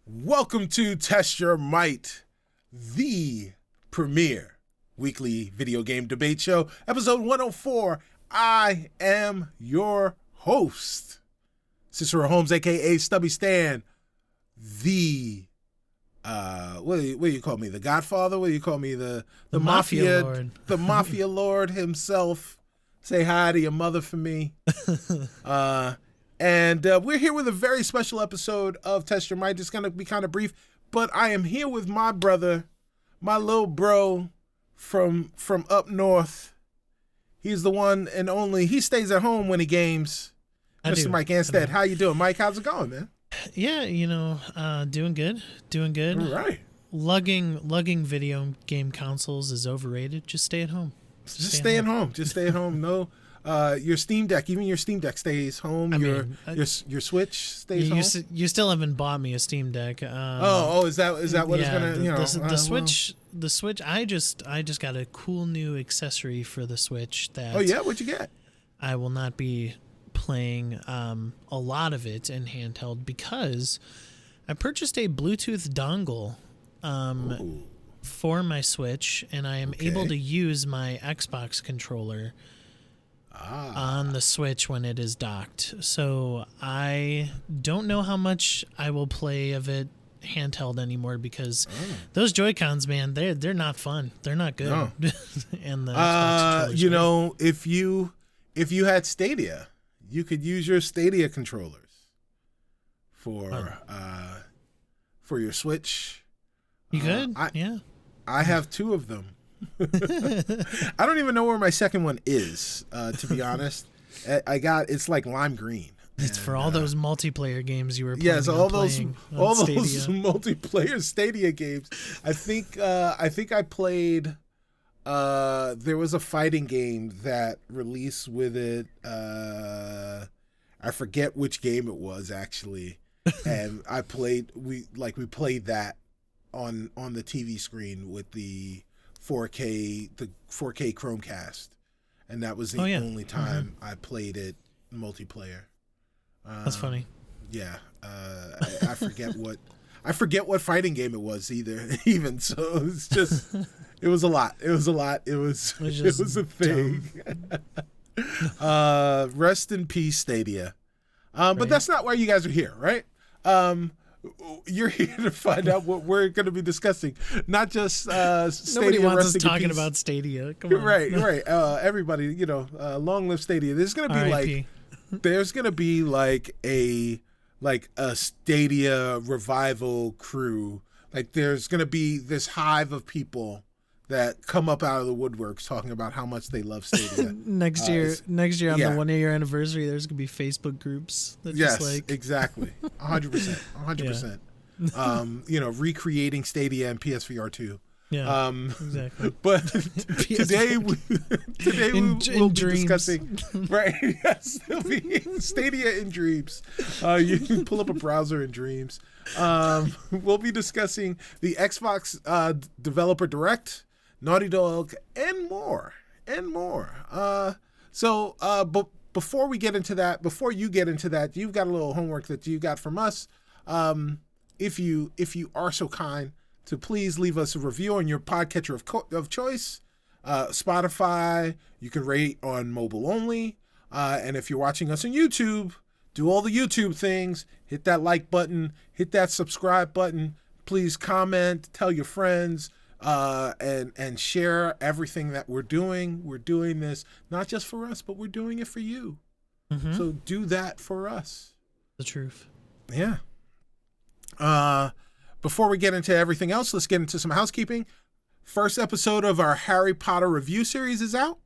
Welcome to Test Your Might, the premier weekly video game debate show, episode 104. I am your host, Cicero Holmes, aka Stubby Stan, the what do you call me? The Godfather? What do you call me? The Mafia Lord. The Mafia Lord himself. Say hi to your mother for me. And we're here with a very special episode of Test Your Might. It's going to be kind of brief, but I am here with my brother, my little bro from up north. He's the one and only. He stays at home when he games. Mr. Mike Anstead. How you doing, Mike? How's it going, man? Yeah, doing good. All right. Lugging video game consoles is overrated. Just stay at home. Just stay at home. Just stay at home. No. Your Steam Deck, even your Steam Deck stays home. Your Switch stays home. You still haven't bought me a Steam Deck. Is that what it's gonna? The Switch. I just got a cool new accessory for the Switch. What'd you get? I will not be playing a lot of it in handheld because I purchased a Bluetooth dongle for my Switch, and I am able to use my Xbox controller on the Switch when it is docked. So I don't know how much I will play of it handheld anymore because those Joy-Cons, man, they're not fun. They're not good. No. And the Xbox if you had Stadia, you could use your Stadia controllers for your Switch. You could? Yeah. I have two of them. I don't even know where my second one is, to be honest. It's like lime green. It's for all those multiplayer games you were playing. Yeah, so all those Stadia. Multiplayer Stadia games. I think I played. There was a fighting game that released with it. I forget which game it was actually, and I played. We played that on the TV screen with the 4K Chromecast, and that was the only time I played it multiplayer. That's funny. Yeah, I forget what fighting game it was even so it's just it was a lot. It was a thing. Rest in peace, Stadia. But that's not why you guys are here, right? You're here to find out what we're going to be discussing, not just Stadia. Nobody wants us talking about Stadia. Come on. Right. Everybody, long live Stadia. There's going to be a Stadia revival crew. Like there's going to be this hive of people that come up out of the woodworks talking about how much they love Stadia. next year on the 1 year anniversary, there's gonna be Facebook groups that exactly 100%. Recreating Stadia and PSVR 2. Yeah, exactly. But today we'll be discussing right. Yes, it'll be Stadia in dreams. You can pull up a browser in dreams. We'll be discussing the Xbox Developer Direct, Naughty Dog, and more. But before you get into that, you've got a little homework that you got from us. If you are so kind to please leave us a review on your podcatcher of choice, Spotify. You can rate on mobile only, and if you're watching us on YouTube, do all the YouTube things. Hit that like button, hit that subscribe button. Please comment, tell your friends, and share everything that we're doing. We're doing this not just for us, but we're doing it for you. Mm-hmm. So do that for us. The truth. Yeah. Before we get into everything else, let's get into some housekeeping. First episode of our Harry Potter review series is out.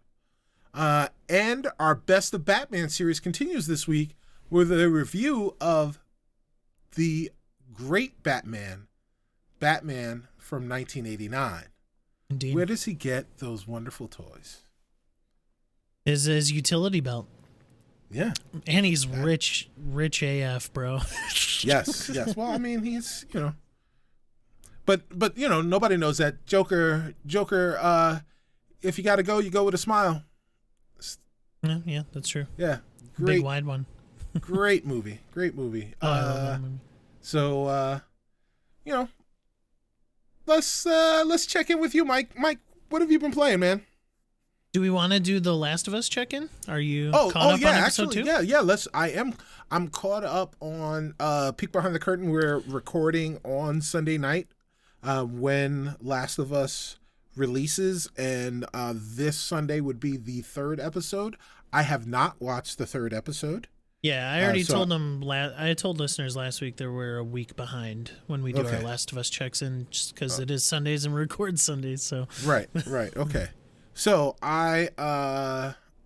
And our Best of Batman series continues this week with a review of the great Batman from 1989. Indeed. Where does he get those wonderful toys? His utility belt. Yeah. And he's rich AF, bro. Yes. Well, I mean, he's, But nobody knows that. Joker, if you got to go, you go with a smile. Yeah, that's true. Yeah. Great. Big wide one. Great movie. I love that movie. So you know, let's check in with you, Mike. Mike, what have you been playing, man? Do we want to do the Last of Us check-in? Are you caught up on episode 2? Yeah. I'm caught up on Peek Behind the Curtain. We're recording on Sunday night when Last of Us releases, and this Sunday would be the 3rd episode. I have not watched the 3rd episode. Yeah, I already told them. I told listeners last week that we're a week behind when we do our Last of Us checks in, just because it is Sundays and we record Sundays. So right, okay. So I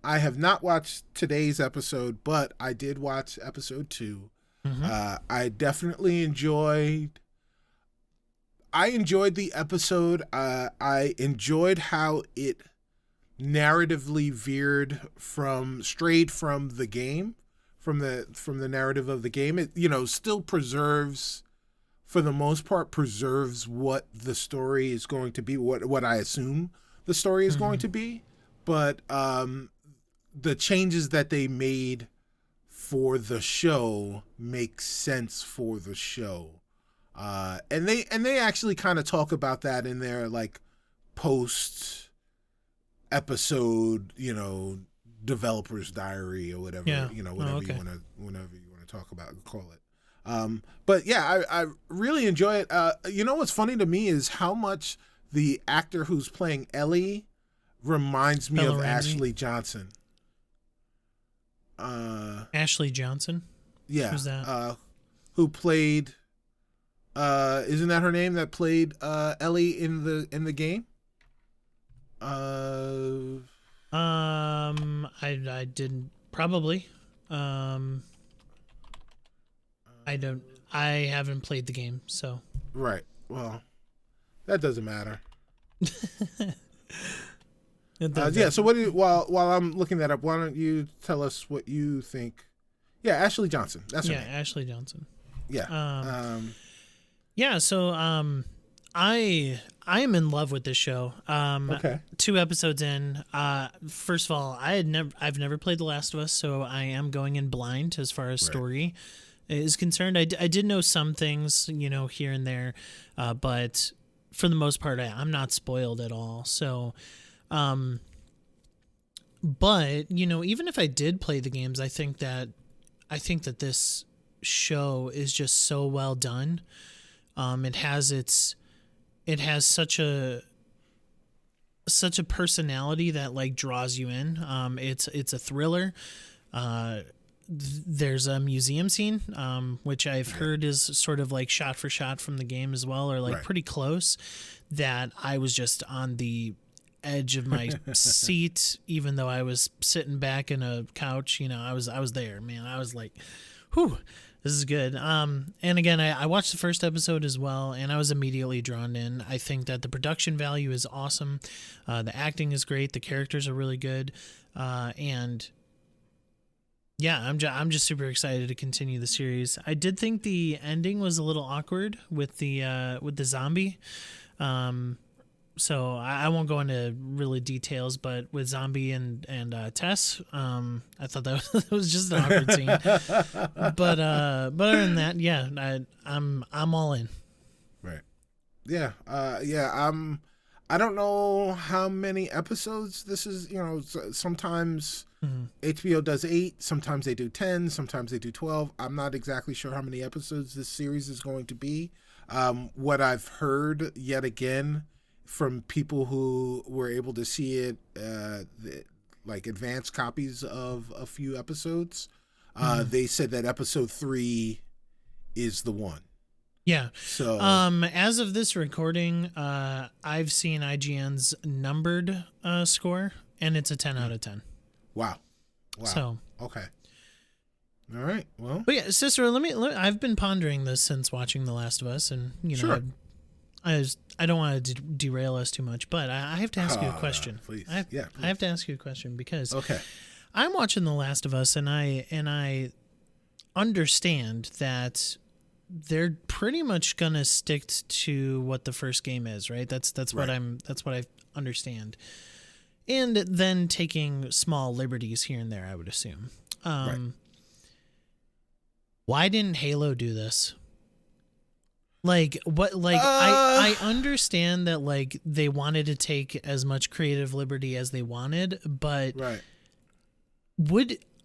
have not watched today's episode, but I did watch episode 2. Mm-hmm. I definitely enjoyed the episode. I enjoyed how it narratively strayed from the game, from the narrative of the game. It, still preserves, for the most part, what the story is going to be, what I assume the story is going to be, but the changes that they made for the show make sense for the show, and they actually kind of talk about that in their like post episode, developer's diary or whatever, whatever you want to talk about and call it. But yeah, I really enjoy it. What's funny to me is how much the actor who's playing Ellie reminds me of Ashley Johnson. Ashley Johnson? Yeah. Who's that? Who played isn't that her name, that played Ellie in the game? I didn't probably. I haven't played the game, so. Right. Well, that doesn't matter. So while I'm looking that up, why don't you tell us what you think? Yeah, Ashley Johnson. That's her name. Ashley Johnson. Yeah. So I am in love with this show. 2 episodes in. First of all, I've never played The Last of Us, so I am going in blind as far as story is concerned. I did know some things, here and there, but for the most part, I'm not spoiled at all. So, but even if I did play the games, I think that this show is just so well done. It has such a personality that like draws you in. It's a thriller. There's a museum scene, which I've heard is sort of like shot for shot from the game as well, or like pretty close, that I was just on the edge of my seat, even though I was sitting back in a couch. I was there, man. I was like, whew, this is good. And again, I watched the first episode as well, and I was immediately drawn in. I think that the production value is awesome. The acting is great. The characters are really good. And yeah, I'm just super excited to continue the series. I did think the ending was a little awkward with the zombie. So I won't go into really details, but with Zombie and Tess, I thought that was just an awkward scene. But other than that, yeah, I'm all in. Right. Yeah. I don't know how many episodes this is. Sometimes HBO does 8, sometimes they do 10, sometimes they do 12. I'm not exactly sure how many episodes this series is going to be. What I've heard yet again from people who were able to see it, like advanced copies of a few episodes, they said that episode 3 is the one. Yeah. So, as of this recording, I've seen IGN's numbered score, and it's a 10 out of 10. Wow. So okay. All right. Well. But yeah, Cicero, I've been pondering this since watching The Last of Us, and sure. I don't want to derail us too much, but I have to ask you a question. Please. I have to ask you a question because okay. I'm watching The Last of Us, and I understand that they're pretty much gonna stick to what the first game is, right? That's what I understand, and then taking small liberties here and there, I would assume. Why didn't Halo do this? Like what? Like I understand that like they wanted to take as much creative liberty as they wanted, but right.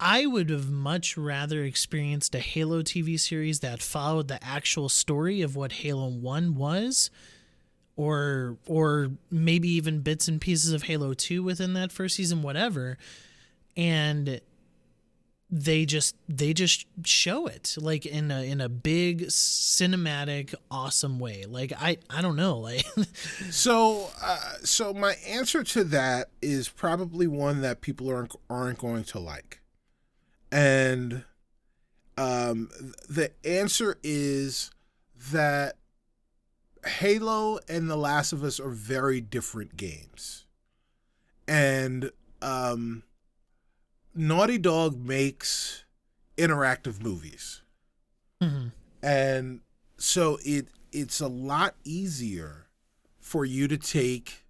I would have much rather experienced a Halo TV series that followed the actual story of what Halo 1 was, or maybe even bits and pieces of Halo 2 within that first season, whatever. And they just show it like in a big cinematic awesome way. Like I don't know, like so my answer to that is probably one that people aren't going to like. And the answer is that Halo and The Last of Us are very different games. And Naughty Dog makes interactive movies. Mm-hmm. And so it's a lot easier for you to take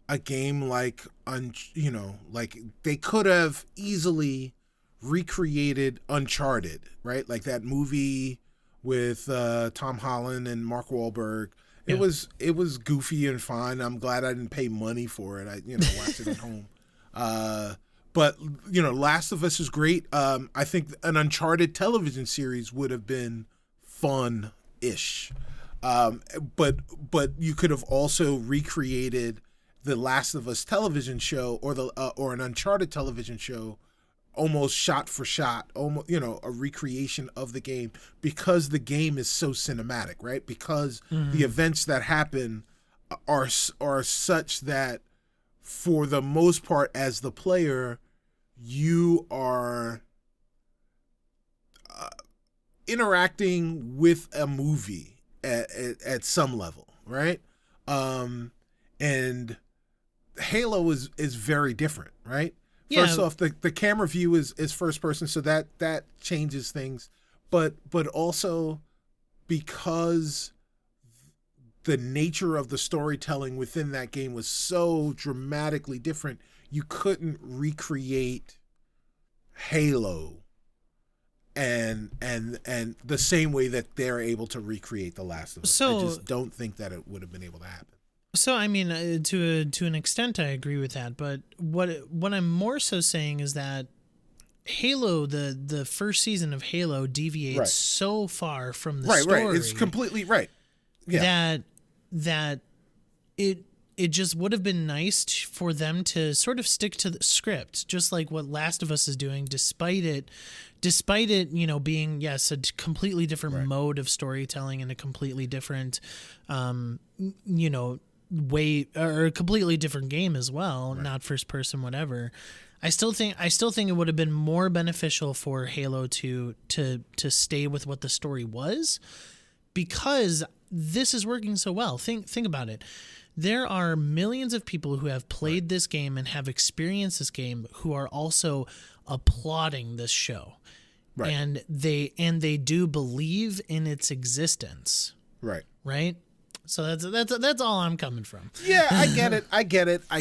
a game like, like they could have easily recreated Uncharted, right? Like that movie with Tom Holland and Mark Wahlberg. Yeah. It was goofy and fun. I'm glad I didn't pay money for it. I watched it at home. But Last of Us is great. I think an Uncharted television series would have been fun-ish. But you could have also recreated the Last of Us television show or an Uncharted television show, almost shot for shot, almost a recreation of the game, because the game is so cinematic, right? Because the events that happen are such that, for the most part, as the player, you are interacting with a movie at some level, right? And Halo is very different, right? Yeah. First off, the camera view is first person, so that changes things, but also because the nature of the storytelling within that game was so dramatically different, you couldn't recreate Halo and the same way that they're able to recreate The Last of Us. I just don't think that it would have been able to happen. So I mean, to an extent, I agree with that. But what I'm more so saying is that Halo, the first season of Halo, deviates so far from the story. Right, it's completely right. Yeah. That it just would have been nice for them to sort of stick to the script, just like what Last of Us is doing, despite it, being, yes, a completely different mode of storytelling and a completely different, way, or a completely different game as well, not first person, whatever. I still think it would have been more beneficial for Halo to stay with what the story was, because this is working so well. Think about it. There are millions of people who have played this game and have experienced this game who are also applauding this show. Right. And they do believe in its existence. Right. Right? So that's all I'm coming from. Yeah, I get it. I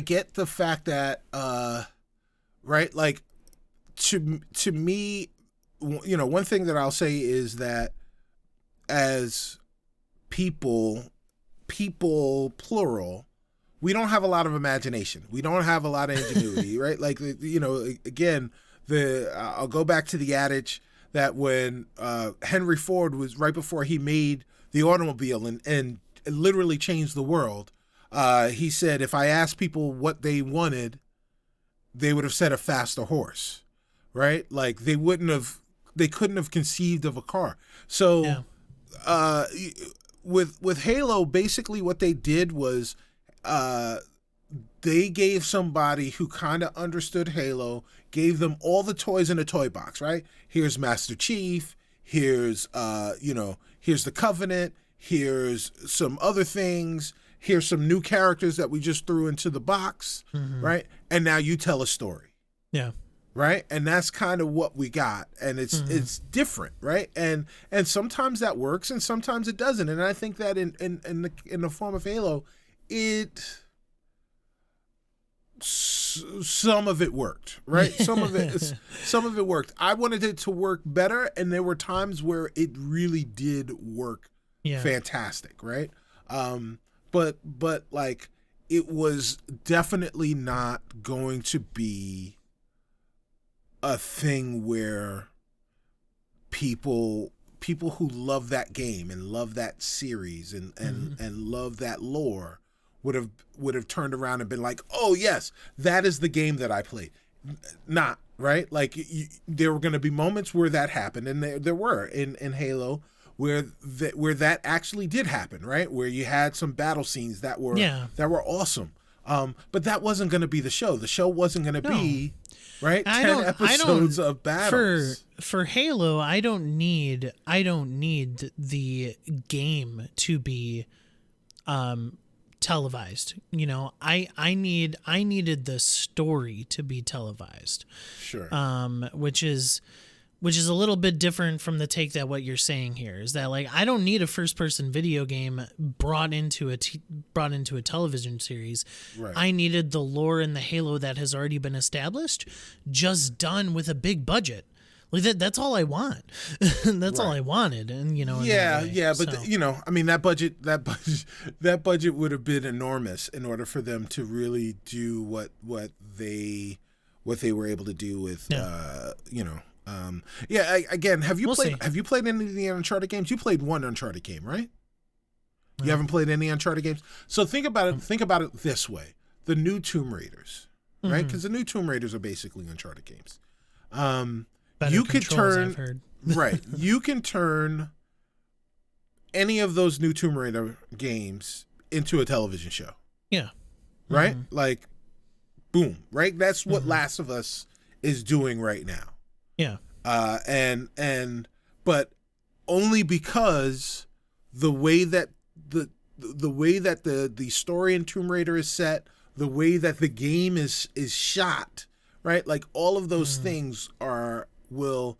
get the fact that like to me, one thing that I'll say is that as people plural, we don't have a lot of imagination. We don't have a lot of ingenuity, right? Like, again, I'll go back to the adage that when Henry Ford was, right before he made the automobile and literally changed the world, he said, if I asked people what they wanted, they would have said a faster horse, right? Like they couldn't have conceived of a car. So, with Halo, basically what they did was they gave somebody who kind of understood Halo, gave them all the toys in a toy box, right? Here's Master Chief, here's here's the Covenant, here's some other things, here's some new characters that we just threw into the box, right? And now you tell a story. Yeah. Right? And that's kind of what we got. And it's different, right? And sometimes that works and sometimes it doesn't. And I think that in the form of Halo, some of it worked, right? Some of it worked. I wanted it to work better, and there were times where it really did work fantastic, right? But like, it was definitely not going to be a thing where people who love that game and love that series and love that lore would have turned around and been like, oh yes, that is the game that I played. Not right. Like, there were going to be moments where that happened, and there were in Halo where that actually did happen, right? Where you had some battle scenes that were awesome. But that wasn't going to be the show. The show wasn't going to be, right, 10 episodes of battles. For Halo, I don't need the game to be televised. You know, I needed the story to be televised. Sure. Which is a little bit different from the take that what you're saying here is that, like, I don't need a first-person video game brought into a television series. Right. I needed the lore in the Halo that has already been established, just done with a big budget. Like that's all I want. That's all I wanted, and you know. But you know, I mean, that budget would have been enormous in order for them to really do what they were able to do with you know. Again, have you played any of the Uncharted games? You played one Uncharted game, right? You haven't played any Uncharted games. So think about it. Think about it this way: the new Tomb Raiders, right? Because the new Tomb Raiders are basically Uncharted games. You could turn I've heard. right. You can turn any of those new Tomb Raider games into a television show. Yeah. Right. Like, boom. Right. That's what Last of Us is doing right now. Yeah. But only because the way that the story in Tomb Raider is set, the way that the game is shot, right? Like, all of those things will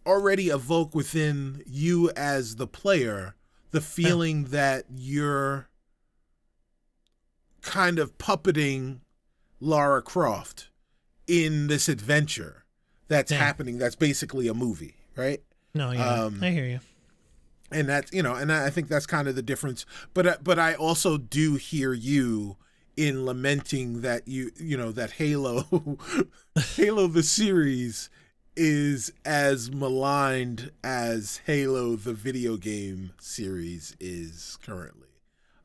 already evoke within you as the player the feeling that you're kind of puppeting Lara Croft in this adventure that's happening. That's basically a movie, right? No, yeah, I hear you. And that's, you know, and I think that's kind of the difference. But I also do hear you in lamenting that you know that Halo the series is as maligned as Halo the video game series is currently.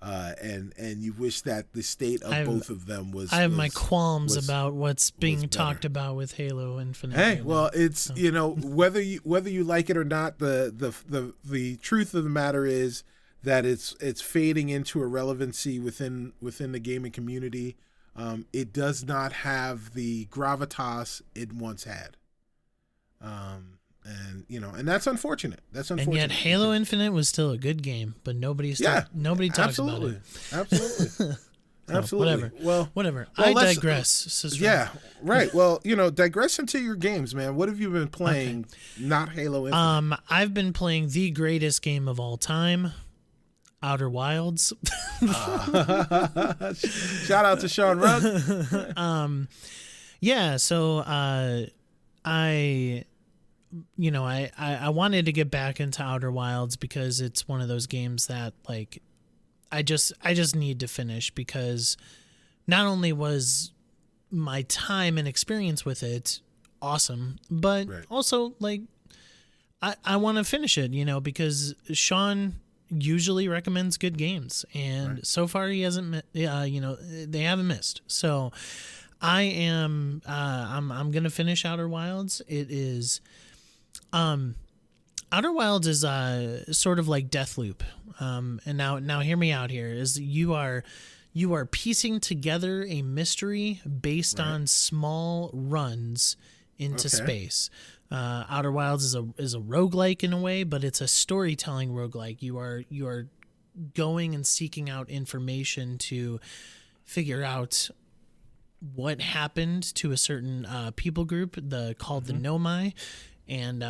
And you wish that the state of both of them was. I have my qualms about what's being talked about with Halo Infinite. Hey, well, it's you know, whether you like it or not, the truth of the matter is that it's fading into irrelevancy within the gaming community. It does not have the gravitas it once had. And you know, and that's unfortunate. And yet Halo Infinite was still a good game, but nobody talks about it. Absolutely. Absolutely. Whatever. I digress. Cicero. Yeah, right. Well, you know, digress into your games, man. What have you been playing? Okay. Not Halo Infinite. I've been playing the greatest game of all time, Outer Wilds. Shout out to Sean Rugg. Yeah. So, I wanted to get back into Outer Wilds because it's one of those games that, like, I just need to finish, because not only was my time and experience with it awesome, but also, like, I want to finish it, you know, because Sean usually recommends good games, and so far he hasn't, they haven't missed. So I am, I'm going to finish Outer Wilds. It is, Outer Wilds is sort of like Deathloop. And now hear me out here, is you are piecing together a mystery based on small runs into space. Outer Wilds is a roguelike in a way, but it's a storytelling roguelike. You are going and seeking out information to figure out what happened to a certain people group called the Nomai, and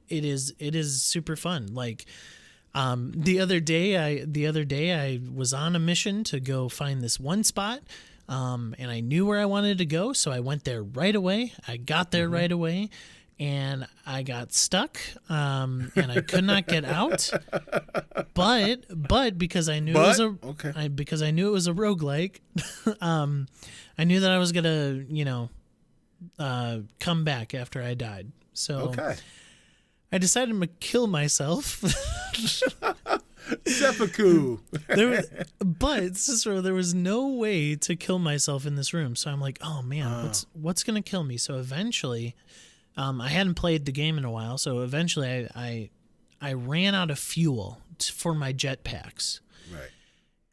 it is super fun. Like, the other day I was on a mission to go find this one spot, and I knew where I wanted to go, so I went there right away. I got there right away, and I got stuck, and I could not get out. But because I knew it was because I knew it was a roguelike, I knew that I was gonna, come back after I died. So I decided to kill myself. Seppuku. But Cicero, there was no way to kill myself in this room. So I'm like, oh man, what's gonna kill me? So eventually, I hadn't played the game in a while. So eventually, I ran out of fuel for my jetpacks. Right.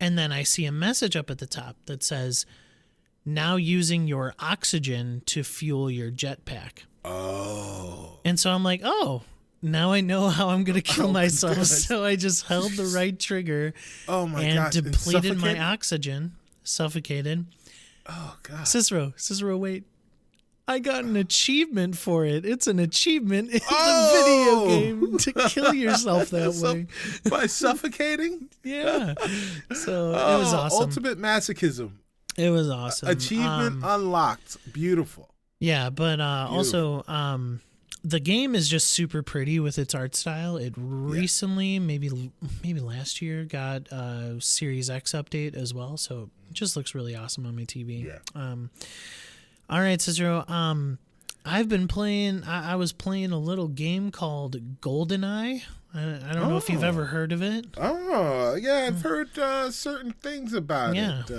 And then I see a message up at the top that says, "Now using your oxygen to fuel your jetpack." Oh. And so I'm like, oh. Now I know how I'm going to kill myself. Goodness. So I just held the right trigger and depleted my oxygen, suffocated. Oh, God. Cicero, wait. I got an achievement for it. It's an achievement in the video game to kill yourself that way. By suffocating? Yeah. So it was awesome. Ultimate masochism. It was awesome. Achievement unlocked. Beautiful. Yeah, but also... the game is just super pretty with its art style. It recently, maybe last year, got a Series X update as well, so it just looks really awesome on my TV. Yeah. All right, Cicero. I've been playing. I was playing a little game called GoldenEye. I don't know if you've ever heard of it. Oh, yeah, I've heard certain things about it.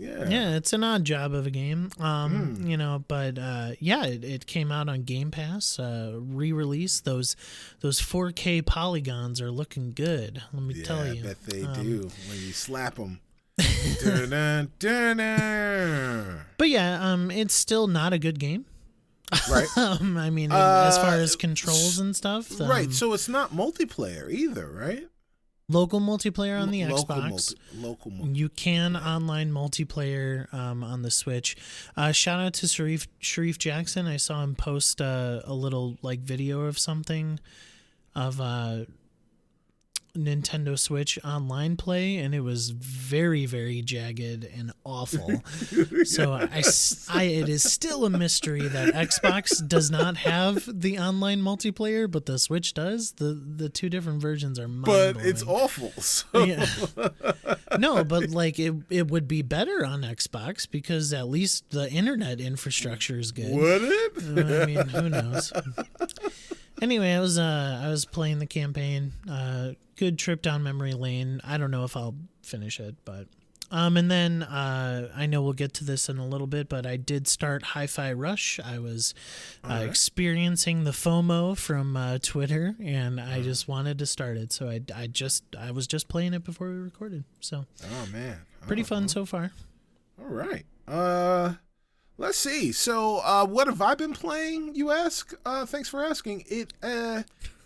Yeah, it's an odd job of a game, but it came out on Game Pass, re-release. Those 4K polygons are looking good. Let me tell you. I bet they do when you slap them. Dun, dun, dun. But it's still not a good game. Right. I mean, as far as controls and stuff. Right. So it's not multiplayer either, right? Local multiplayer on the Xbox. Local You can online multiplayer on the Switch. Shout out to Sharif Jackson. I saw him post a little video of something of Nintendo Switch online play, and it was very, very jagged and awful. So it is still a mystery that Xbox does not have the online multiplayer, but the Switch does. The two different versions are mind-blowing. But it's awful. So. Yeah. No, but it would be better on Xbox because at least the internet infrastructure is good. Would it? I mean, who knows? Anyway, I was playing the campaign. Good trip down memory lane. I don't know if I'll finish it, but and then I know we'll get to this in a little bit, but I did start Hi-Fi Rush. I was experiencing the FOMO from Twitter, and I just wanted to start it. So I was just playing it before we recorded. So pretty fun so far. All right. Let's see. So, what have I been playing, you ask? Thanks for asking.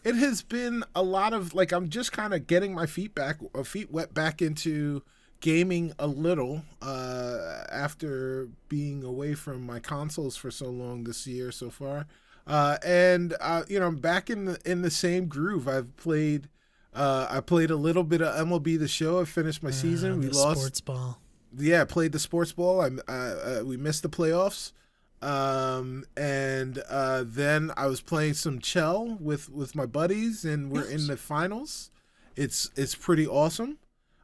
It has been a lot of, I'm just kind of getting my feet wet back into gaming a little, after being away from my consoles for so long this year so far. I'm back in the same groove. I played a little bit of MLB The Show. I finished my season. We lost. Sports ball. Yeah, played the sports ball. We missed the playoffs, then I was playing some Chell with my buddies, and we're in the finals. It's pretty awesome.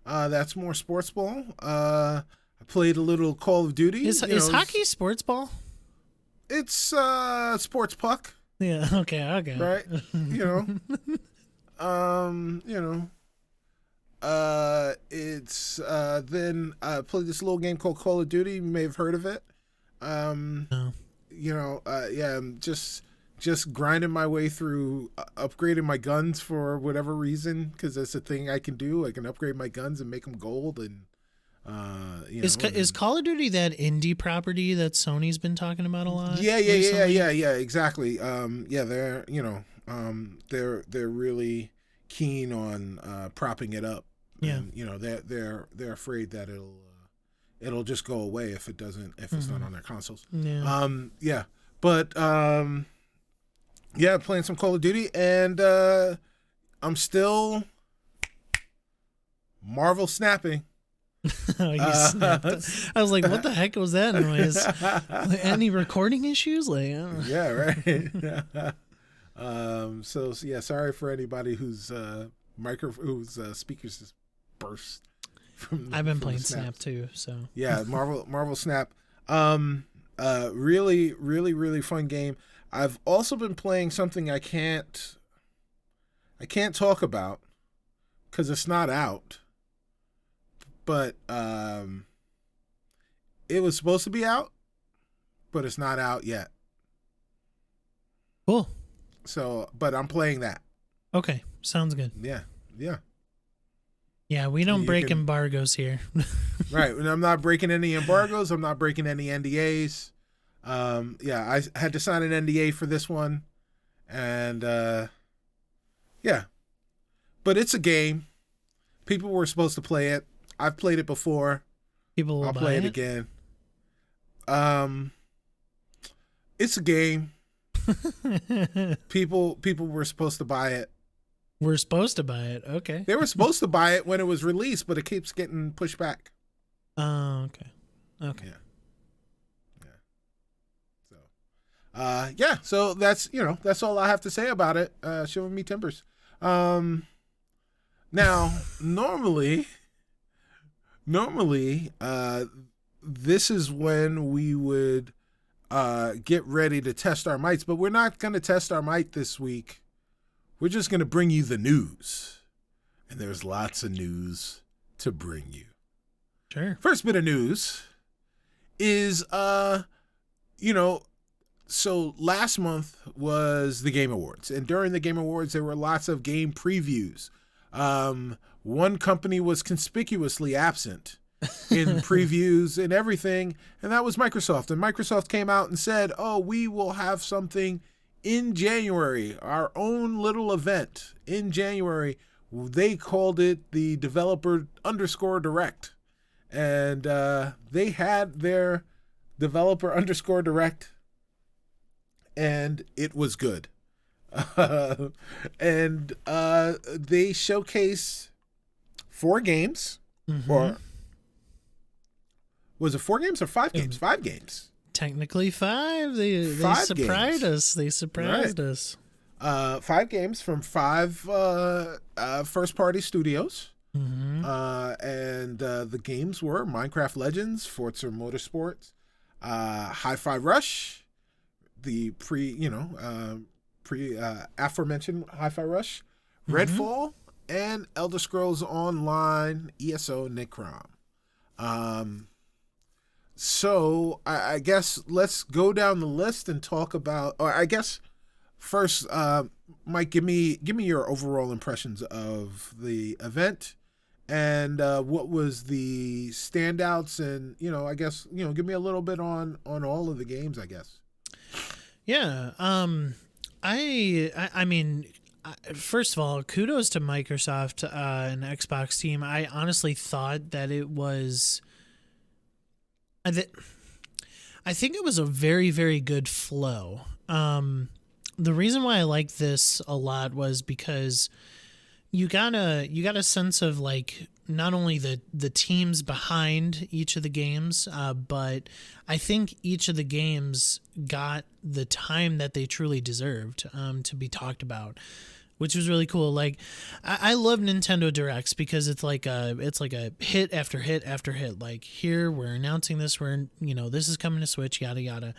That's more sports ball. I played a little Call of Duty. Is hockey sports ball? It's sports puck. Yeah. Okay. Right. It's then I played this little game called Call of Duty. You may have heard of it. No. I'm just grinding my way through upgrading my guns for whatever reason, because that's a thing I can do. I can upgrade my guns and make them gold. And is Call of Duty that indie property that Sony's been talking about a lot? Yeah, exactly. They're really keen on propping it up. Yeah. And, they're afraid that it'll just go away if it's not on their consoles. Yeah. But playing some Call of Duty, and I'm still Marvel snapping. Oh, you snapped. I was like, what the heck was that noise? Like, any recording issues? Like, I don't know. Yeah, right. So yeah, sorry for anybody whose speakers just burst. I've been playing Snap too, so yeah, Marvel Snap. Really, really, really fun game. I've also been playing something I can't talk about because it's not out. But it was supposed to be out, but it's not out yet. Cool. So, but I'm playing that. Okay, sounds good. Yeah. Yeah, we don't break embargoes here. Right, and I'm not breaking any embargoes. I'm not breaking any NDAs. Yeah, I had to sign an NDA for this one, and yeah, but it's a game. People were supposed to play it. I've played it before. People will I'll play it again. It's a game. People were supposed to buy it. We're supposed to buy it. Okay. They were supposed to buy it when it was released, but it keeps getting pushed back. Oh, okay. Okay. Yeah. Yeah. So that's all I have to say about it. Showing me timbers. Now, normally, this is when we would get ready to test our mics, but we're not going to test our mic this week. We're just going to bring you the news. And there's lots of news to bring you. Sure. First bit of news is, so last month was the Game Awards. And during the Game Awards, there were lots of game previews. One company was conspicuously absent in previews and everything, and that was Microsoft. And Microsoft came out and said, we will have something in January, our own little event in January. They called it the Developer _Direct. And they had their Developer _Direct, and it was good. And they showcase 4 games, or was it 4 games or 5 games? 5 games. Technically 5. They surprised us. They surprised us. 5 games from 5 first-party studios. And the games were Minecraft Legends, Forza Motorsports, Hi-Fi Rush, the aforementioned Hi-Fi Rush, Redfall, and Elder Scrolls Online ESO Necrom. So I guess let's go down the list and talk about, or I guess first, Mike, give me your overall impressions of the event and what was the standouts, and I guess give me a little bit on all of the games, I guess. Yeah. I mean, first of all, kudos to Microsoft and Xbox team. I honestly thought that it was. I think it was a very, very good flow. The reason why I like this a lot was because you got a sense of like not only the teams behind each of the games, but I think each of the games got the time that they truly deserved to be talked about, which was really cool. Like, I love Nintendo Directs because it's like a hit after hit after hit. Like, here we're announcing this, this is coming to Switch, yada yada.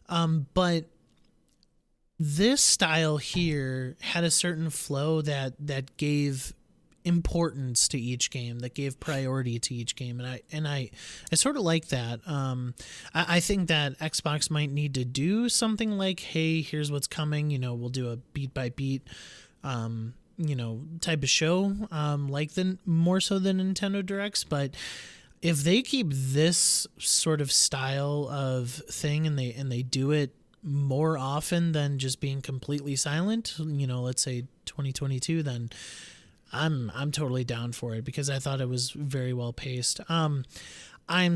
But this style here had a certain flow that gave importance to each game, that gave priority to each game, and I sort of like that. I think that Xbox might need to do something like, hey, here's what's coming. We'll do a beat by beat. Type of show, like more so than Nintendo Directs. But if they keep this sort of style of thing and they do it more often than just being completely silent, let's say 2022, then I'm totally down for it because I thought it was very well paced. I'm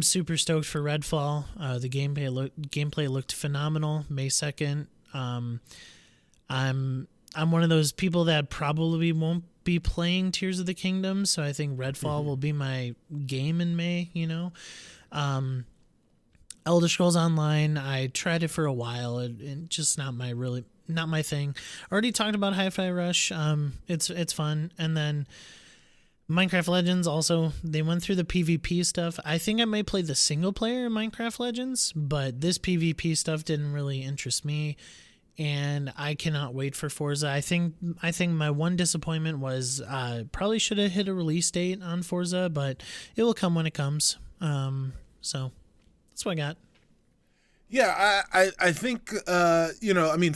super stoked for Redfall. The gameplay looked phenomenal. May 2nd. I'm one of those people that probably won't be playing Tears of the Kingdom, so I think Redfall will be my game in May, you know. Elder Scrolls Online, I tried it for a while, and just not my thing. Already talked about Hi-Fi Rush. It's fun. And then Minecraft Legends also, they went through the PvP stuff. I think I may play the single player in Minecraft Legends, but this PvP stuff didn't really interest me, and I cannot wait for Forza. I think my one disappointment was probably should have hit a release date on Forza, but it will come when it comes. So that's what I got. Yeah, I think,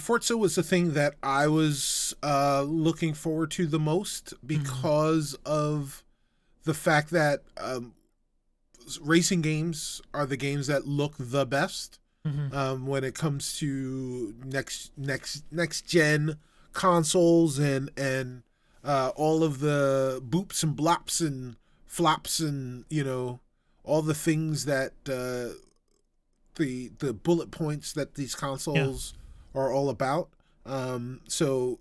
Forza was the thing that I was looking forward to the most because of the fact that racing games are the games that look the best when it comes to next gen consoles and all of the boops and blops and flops and, all the things that the bullet points that these consoles are all about. So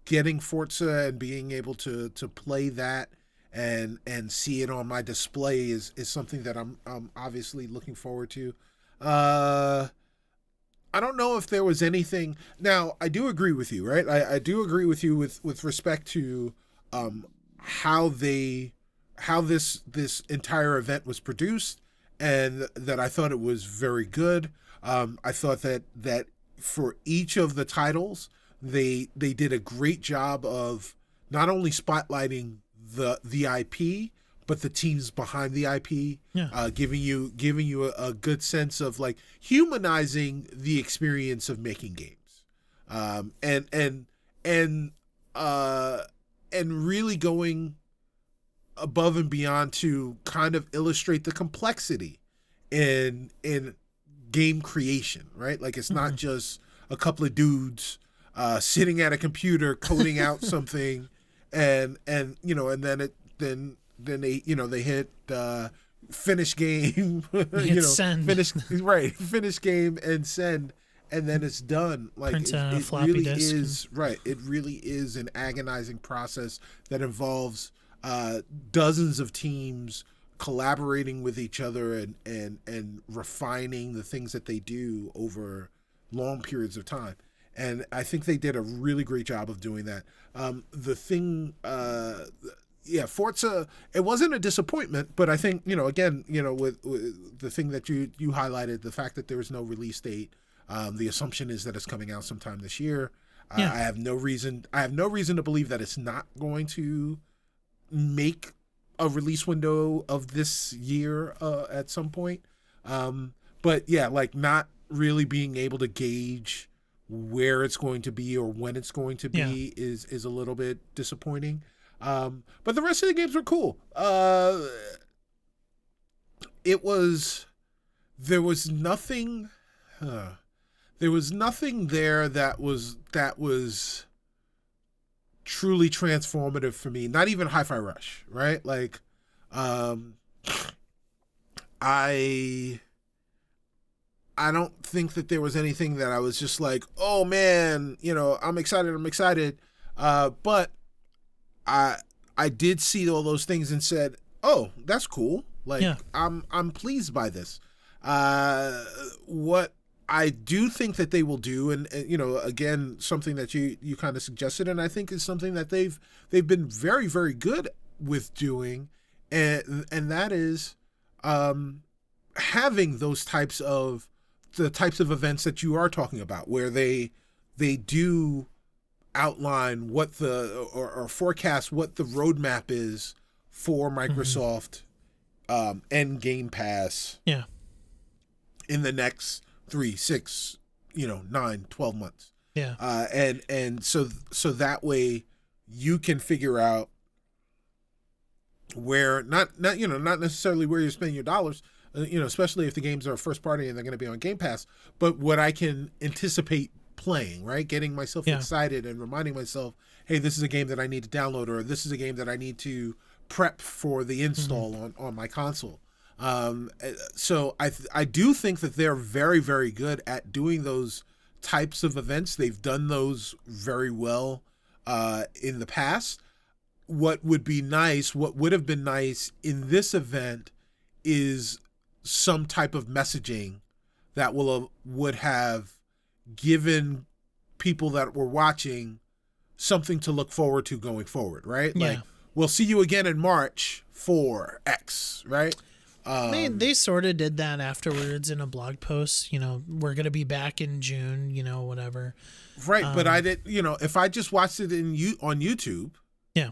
getting Forza and being able to play that and see it on my display is something that I'm obviously looking forward to. I don't know if there was anything. Now, I do agree with you, right? I do agree with you with respect to how this entire event was produced, and that I thought it was very good. I thought that for each of the titles, they did a great job of not only spotlighting the IP, but the teams behind the IP, giving you a good sense of like humanizing the experience of making games, and really going above and beyond to kind of illustrate the complexity in game creation, right? Like it's not just a couple of dudes sitting at a computer coding out something, and then they hit finish game, send. finish game and send, and then it's done. Like Print a it floppy really disk. it really is an agonizing process that involves dozens of teams collaborating with each other and refining the things that they do over long periods of time. And I think they did a really great job of doing that. Forza, it wasn't a disappointment, but I think, again, with the thing that you highlighted, the fact that there is no release date, the assumption is that it's coming out sometime this year. I have no reason to believe that it's not going to make a release window of this year at some point. But yeah, like not really being able to gauge where it's going to be or when it's going to be is a little bit disappointing. But the rest of the games were cool. There was nothing there that was truly transformative for me. Not even Hi-Fi Rush, right? Like, I don't think that there was anything that I was just like, oh man, I'm excited. But I did see all those things and said, oh, that's cool. Like, I'm pleased by this. What I do think that they will do, and again, something that you kind of suggested, and I think is something that they've been very, very good with doing, and that is having those types of events that you are talking about, where they do outline what or forecast what the roadmap is for Microsoft and Game Pass in the next 3, 6, 9, 12 months. And so that way you can figure out where not necessarily where you're spending your dollars, especially if the games are first party and they're going to be on Game Pass, but what I can anticipate playing, right? Getting myself excited and reminding myself, hey, this is a game that I need to download, or this is a game that I need to prep for the install on my console. So I do think that they're very, very good at doing those types of events. They've done those very well in the past. what would be nice, what would have been nice in this event is some type of messaging that would have given people that were watching something to look forward to going forward, right? Yeah. Like, we'll see you again in March for X, right? They sort of did that afterwards in a blog post. We're going to be back in June, whatever. Right, but I did, if I just watched it on YouTube. Yeah.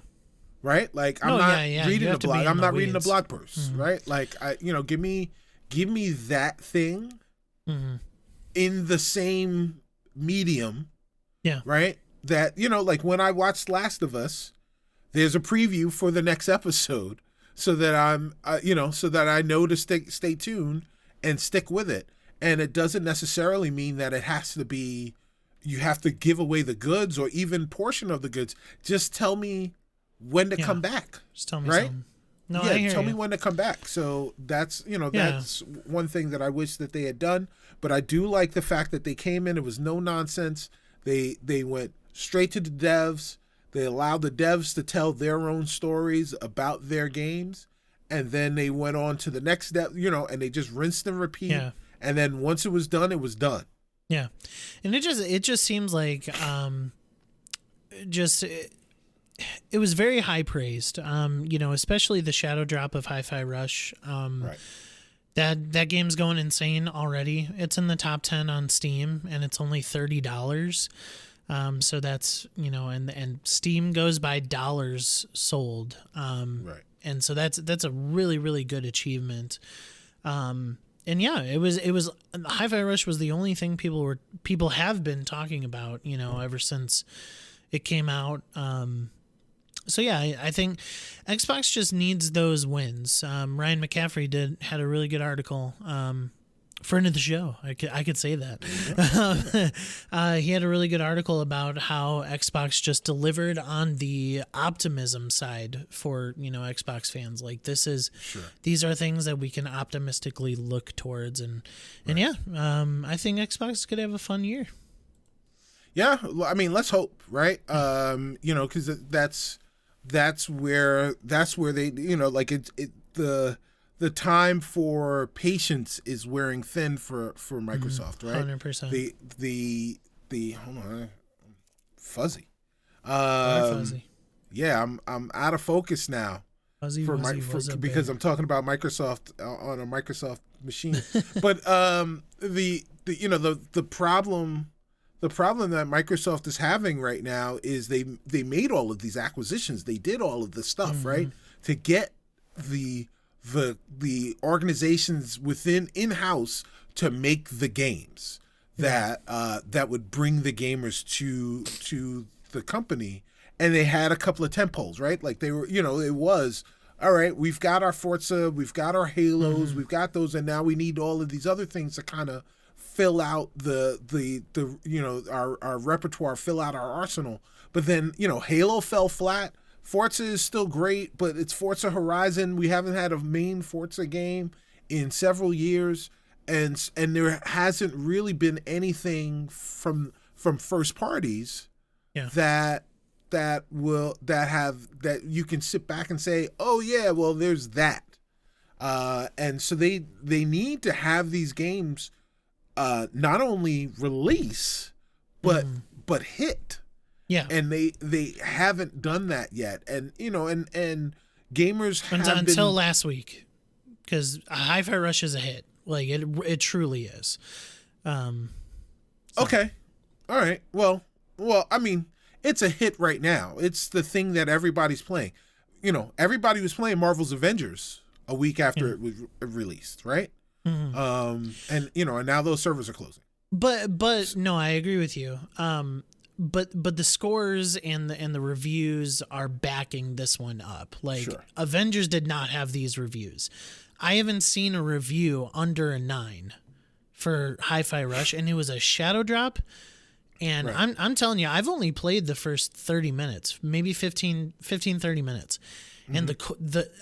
Right? Like, I'm not reading the blog. I'm not reading the blog post, right? Like, give me that thing in the same medium. Yeah. Right? That, like when I watched Last of Us, there's a preview for the next episode so that so that I know to stay tuned and stick with it. And it doesn't necessarily mean that it has to be, you have to give away the goods or even portion of the goods. Just tell me when to come back. Just tell me right? something. No, I hear tell you. me when to come back. So that's, that's one thing that I wish that they had done. But I do like the fact that they came in, it was no nonsense. They went straight to the devs. They allowed the devs to tell their own stories about their games. And then they went on to the next dev, and they just rinsed and repeat. Yeah. And then once it was done, it was done. Yeah. And it just seems like it was very high praised. Especially the shadow drop of Hi-Fi Rush. Right. That game's going insane already. It's in the top 10 on Steam and it's only $30. So that's, and Steam goes by dollars sold. Right. And so that's a really, really good achievement. And yeah, it was Hi-Fi Rush was the only thing people have been talking about, ever since it came out. So yeah, I think Xbox just needs those wins. Ryan McCaffrey had a really good article, friend of the show. I could say that. He had a really good article about how Xbox just delivered on the optimism side for, Xbox fans. Like these are things that we can optimistically look towards. And yeah, I think Xbox could have a fun year. Yeah. I mean, let's hope, right? Cause that's where they, like the time for patience is wearing thin for Microsoft, right? 100%. The hold on, fuzzy. Fuzzy. Yeah, I'm out of focus now. Fuzzy because I'm talking about Microsoft on a Microsoft machine. But the problem that Microsoft is having right now is they made all of these acquisitions. They did all of this stuff, right? To get the organizations within in-house to make the games that would bring the gamers to the company. And they had a couple of tentpoles, right? Like they were, it was, all right, we've got our Forza, we've got our Halos, we've got those, and now we need all of these other things to kind of fill out our repertoire, fill out our arsenal. But then, Halo fell flat. Forza is still great, but it's Forza Horizon. We haven't had a main Forza game in several years, and there hasn't really been anything from first parties that you can sit back and say, oh yeah, well there's that. And so they need to have these games not only release but hit. Yeah. And they haven't done that yet. And and gamers until last week, because Hi-Fi Rush is a hit. Like it truly is. Okay. All right. Well, I mean, it's a hit right now. It's the thing that everybody's playing. Everybody was playing Marvel's Avengers a week after it was released, right? And now those servers are closing. But no, I agree with you. But the scores and the reviews are backing this one up. Like Avengers did not have these reviews. I haven't seen a review under a 9 for Hi-Fi Rush, and it was a shadow drop. And I'm telling you, I've only played the first 30 minutes, maybe 15, 30 minutes. And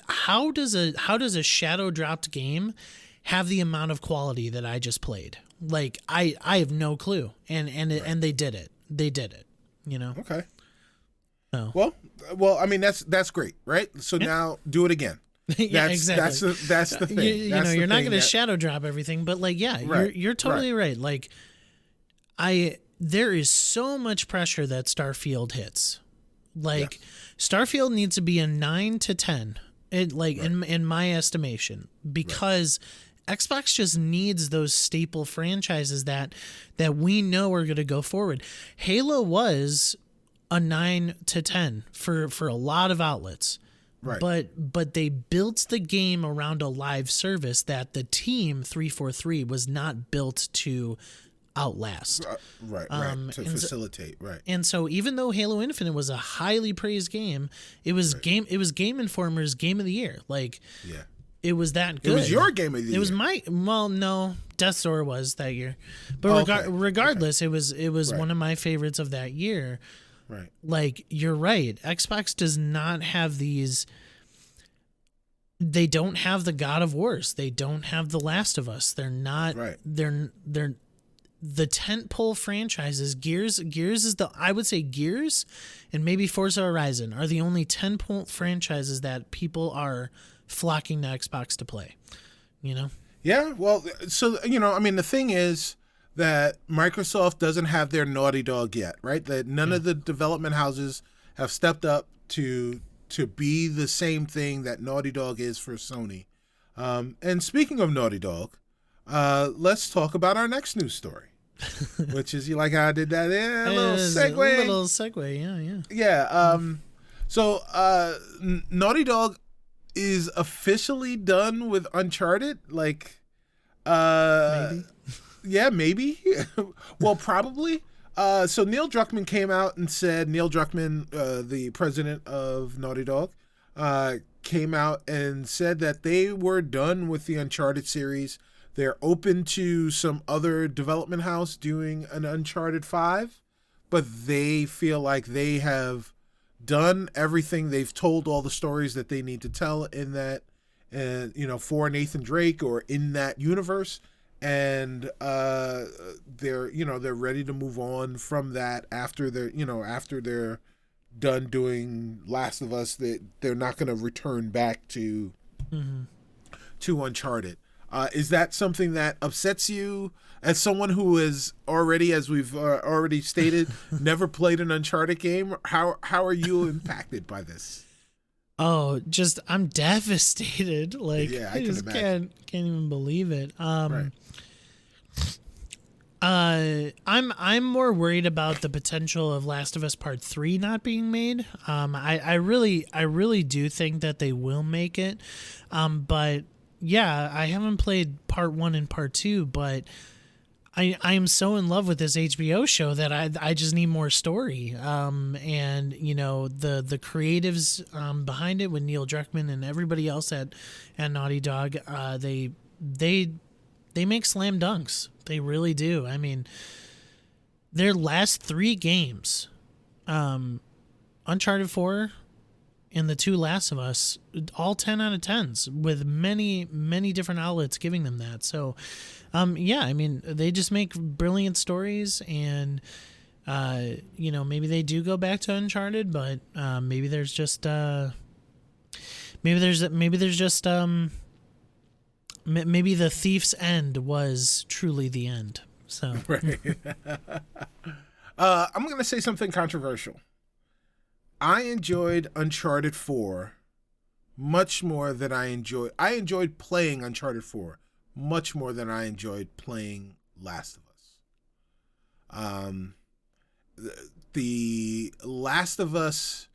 how does a shadow dropped game have the amount of quality that I just played? Like I have no clue. And they did it. They did it, Okay. So. Well, Well, I mean, that's great, right? So now do it again. Yeah, exactly. That's the thing. You know, you're not going to shadow drop everything, but like, yeah, you're totally right. Like, there is so much pressure that Starfield hits. Like, Starfield needs to be a 9 to 10. In my estimation, because Xbox just needs those staple franchises that we know are going to go forward. Halo was a 9 to 10 for a lot of outlets. Right. But they built the game around a live service that the team 343 was not built to outlast. To facilitate, right. And so even though Halo Infinite was a highly praised game, it was Game Informer's game of the year. Like, it was that good. It was your game of the year. It was no, Death's Door was that year. But regardless, it was one of my favorites of that year. Right. Like, you're right. Xbox does not have these. They don't have the God of Wars. They don't have The Last of Us. They're not. Right. They're the tentpole franchises. Gears is I would say Gears and maybe Forza Horizon are the only tentpole franchises that people are flocking to Xbox to play. You know. Yeah. Well, so I mean, the thing is that Microsoft doesn't have their Naughty Dog yet, right? That none of the development houses have stepped up to be the same thing that Naughty Dog is for Sony. And speaking of Naughty Dog, let's talk about our next news story, which is, you like how I did that? Yeah, a little segue. Yeah. So Naughty Dog is officially done with Uncharted. Like, maybe. Yeah, maybe. Well, probably. So Neil Druckmann came out and said, the president of Naughty Dog, came out and said that they were done with the Uncharted series. They're open to some other development house doing an Uncharted 5, but they feel like they have done everything. They've told all the stories that they need to tell in that, for Nathan Drake or in that universe. And they're ready to move on from that after they're done doing Last of Us. They're not going to return back to Uncharted. Is that something that upsets you as someone who is already, as we've already stated, never played an Uncharted game? How are you impacted by this? Oh, just I'm devastated. Like, yeah, I just can't even believe it. Right. I'm more worried about the potential of Last of Us Part 3 not being made. I really do think that they will make it. But yeah, I haven't played Part 1 and Part 2, but I am so in love with this HBO show that I just need more story. And the creatives behind it with Neil Druckmann and everybody else at Naughty Dog, they make slam dunks. They really do. I mean, their last 3 games, Uncharted 4 and the 2 Last of Us, all 10 out of 10s with many, many different outlets giving them that. So, yeah, I mean, they just make brilliant stories, and maybe they do go back to Uncharted, but maybe there's just maybe the thief's end was truly the end. So, right. I'm going to say something controversial. I enjoyed Uncharted 4 much more than I enjoyed playing Uncharted 4 much more than I enjoyed playing Last of Us. The Last of Us,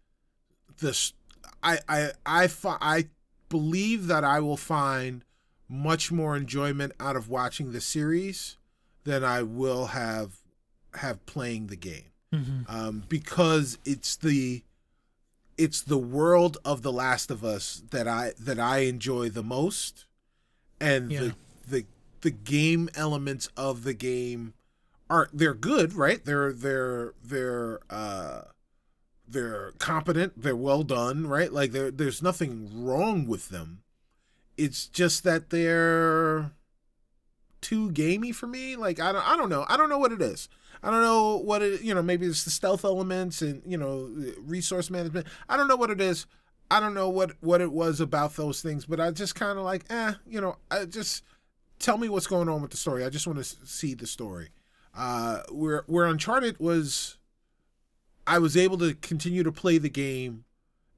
I believe that I will find much more enjoyment out of watching the series than I will have playing the game. Because it's the world of The Last of Us that I enjoy the most, and the game elements of the game they're good, right? They're competent, they're well done, right? Like there's nothing wrong with them. It's just that they're too gamey for me. Like I don't know. I don't know what it is. I don't know what it, maybe it's the stealth elements and, resource management. I don't know what it is. I don't know what it was about those things, but I just kind of like, I just tell me what's going on with the story. I just want to see the story. Where Uncharted was, I was able to continue to play the game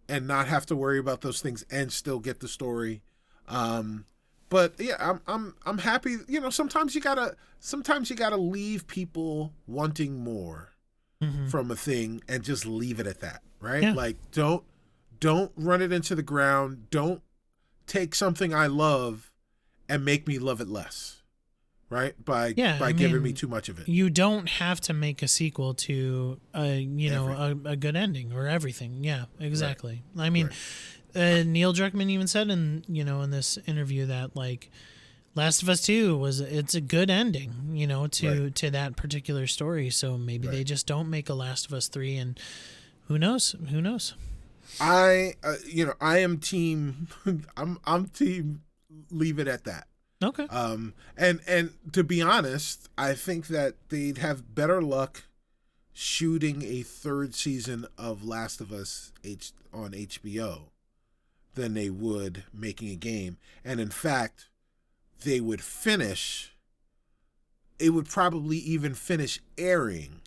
and not have to worry about those things and still get the story. But yeah, I'm happy. Sometimes you gotta leave people wanting more from a thing and just leave it at that, right? Yeah. Like don't run it into the ground. Don't take something I love and make me love it less, right? By giving me too much of it. You don't have to make a sequel to a good ending or everything. Yeah, exactly. Right. I mean. Right. Neil Druckmann even said in this interview that like Last of Us 2 it's a good ending, to that particular story. So maybe they just don't make a Last of Us 3, and who knows? I am team. I'm team. Leave it at that. Okay. And to be honest, I think that they'd have better luck shooting a third season of Last of Us on HBO than they would making a game. And in fact, it would probably even finish airing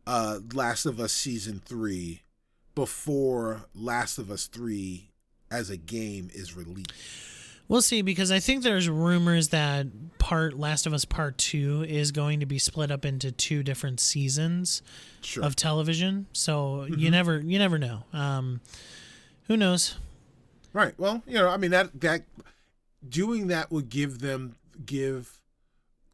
Last of Us Season 3 before Last of Us 3 as a game is released. We'll see, because I think there's rumors that Last of Us Part 2 is going to be split up into 2 different seasons of television. So you never know. Who knows? Right. Well, that doing that would give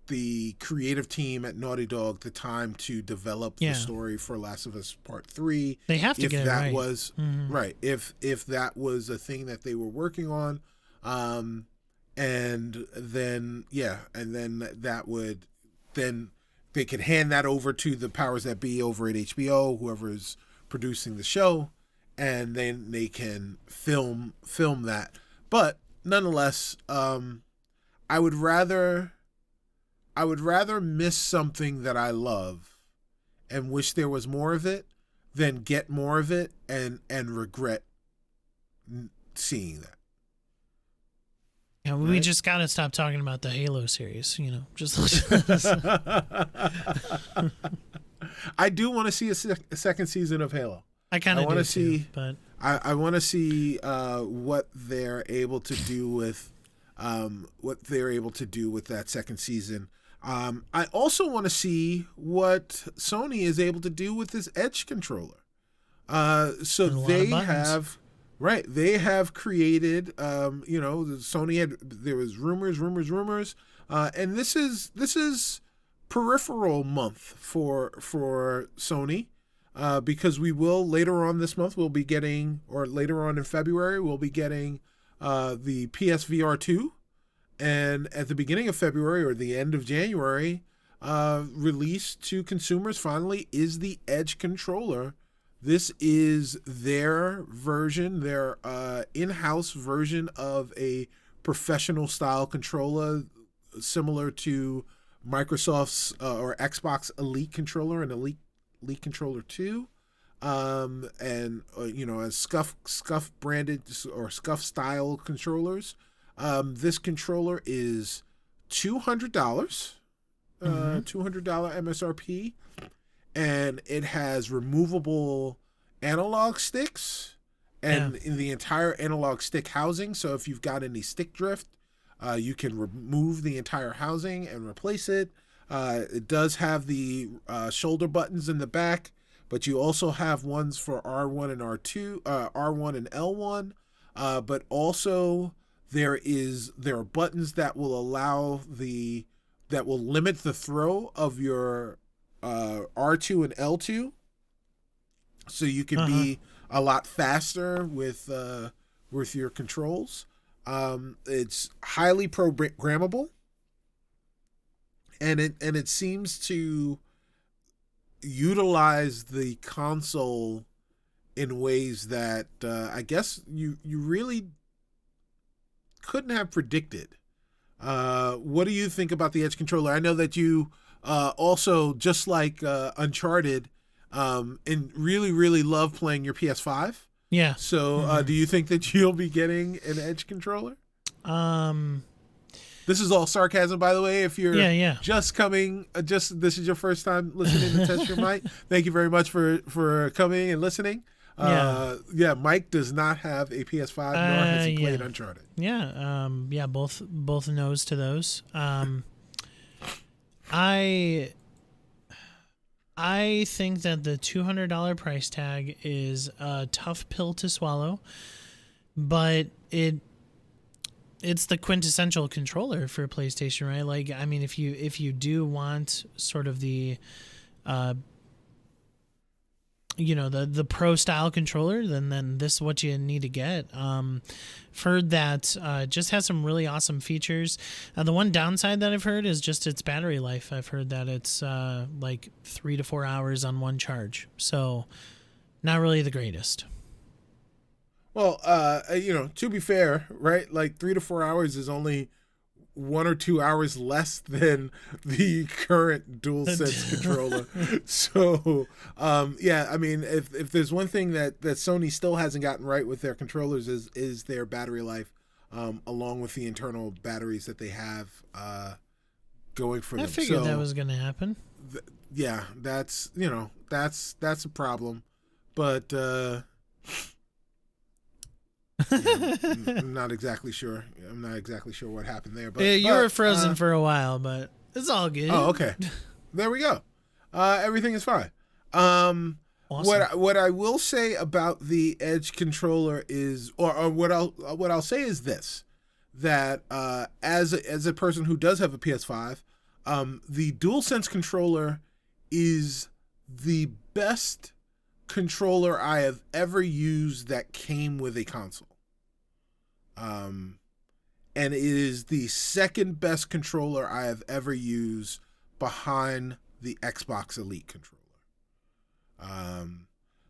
the creative team at Naughty Dog the time to develop the story for Last of Us Part 3. They have to get it right. If that was right. If that was a thing that they were working on, and then they could hand that over to the powers that be over at HBO, whoever's producing the show. And then they can film that. But nonetheless, I would rather miss something that I love and wish there was more of it than get more of it and regret seeing that. Yeah, we just got to stop talking about the Halo series, just I do want to see a second season of Halo. I kind of want to see, but I want to see what they're able to do with that second season. I also want to see what Sony is able to do with this Edge controller. So they have created. Sony there was rumors, and this is peripheral month for Sony. Because we will later on this month, we'll be getting, or later on in February, we'll be getting the PSVR 2. And at the beginning of February or the end of January, released to consumers finally is the Edge controller. This is their version, their in-house version of a professional style controller, similar to Microsoft's or Xbox Elite controller and Elite Controller 2, and as Scuff branded or Scuff style controllers. This controller is $200, $200 MSRP, and it has removable analog sticks and in the entire analog stick housing. So if you've got any stick drift, you can remove the entire housing and replace it. It does have the shoulder buttons in the back, but you also have ones for R1 and R2, R1 and L1. But also there are buttons that will limit the throw of your R2 and L2, so you can be a lot faster with your controls. It's highly programmable. And it seems to utilize the console in ways that I guess you really couldn't have predicted What do you think about the Edge controller? I know that you also, just like Uncharted, and really love playing your PS5. Yeah. So do you think that you'll be getting an Edge controller? This is all sarcasm, by the way. If you're just coming, this is your first time listening to Test Your Mic, thank you very much for coming and listening. Mike does not have a PS5, nor has he played Uncharted. Both no's to those. I think that the $200 price tag is a tough pill to swallow, but it's the quintessential controller for PlayStation, right? Like, I mean, if you do want sort of the the pro style controller, then this is what you need to get. Heard that just has some really awesome features. The one downside that I've heard is just its battery life. I've heard that it's like 3 to 4 hours on one charge, so not really the greatest. Well, to be fair, right? Like 3 to 4 hours is only 1 or 2 hours less than the current DualSense controller. So, I mean, if there's one thing that Sony still hasn't gotten right with their controllers is their battery life, along with the internal batteries that they have going for them. I figured that was going to happen. That's a problem, but. I'm not exactly sure. I'm not exactly sure what happened there. But you were frozen for a while, but it's all good. Oh, okay. There we go. Everything is fine. Awesome. What I will say about the Edge controller is, or what I'll say is this: that as a person who does have a PS5, the DualSense controller is the best controller I have ever used that came with a console. And it is the second best controller I have ever used behind the Xbox Elite controller.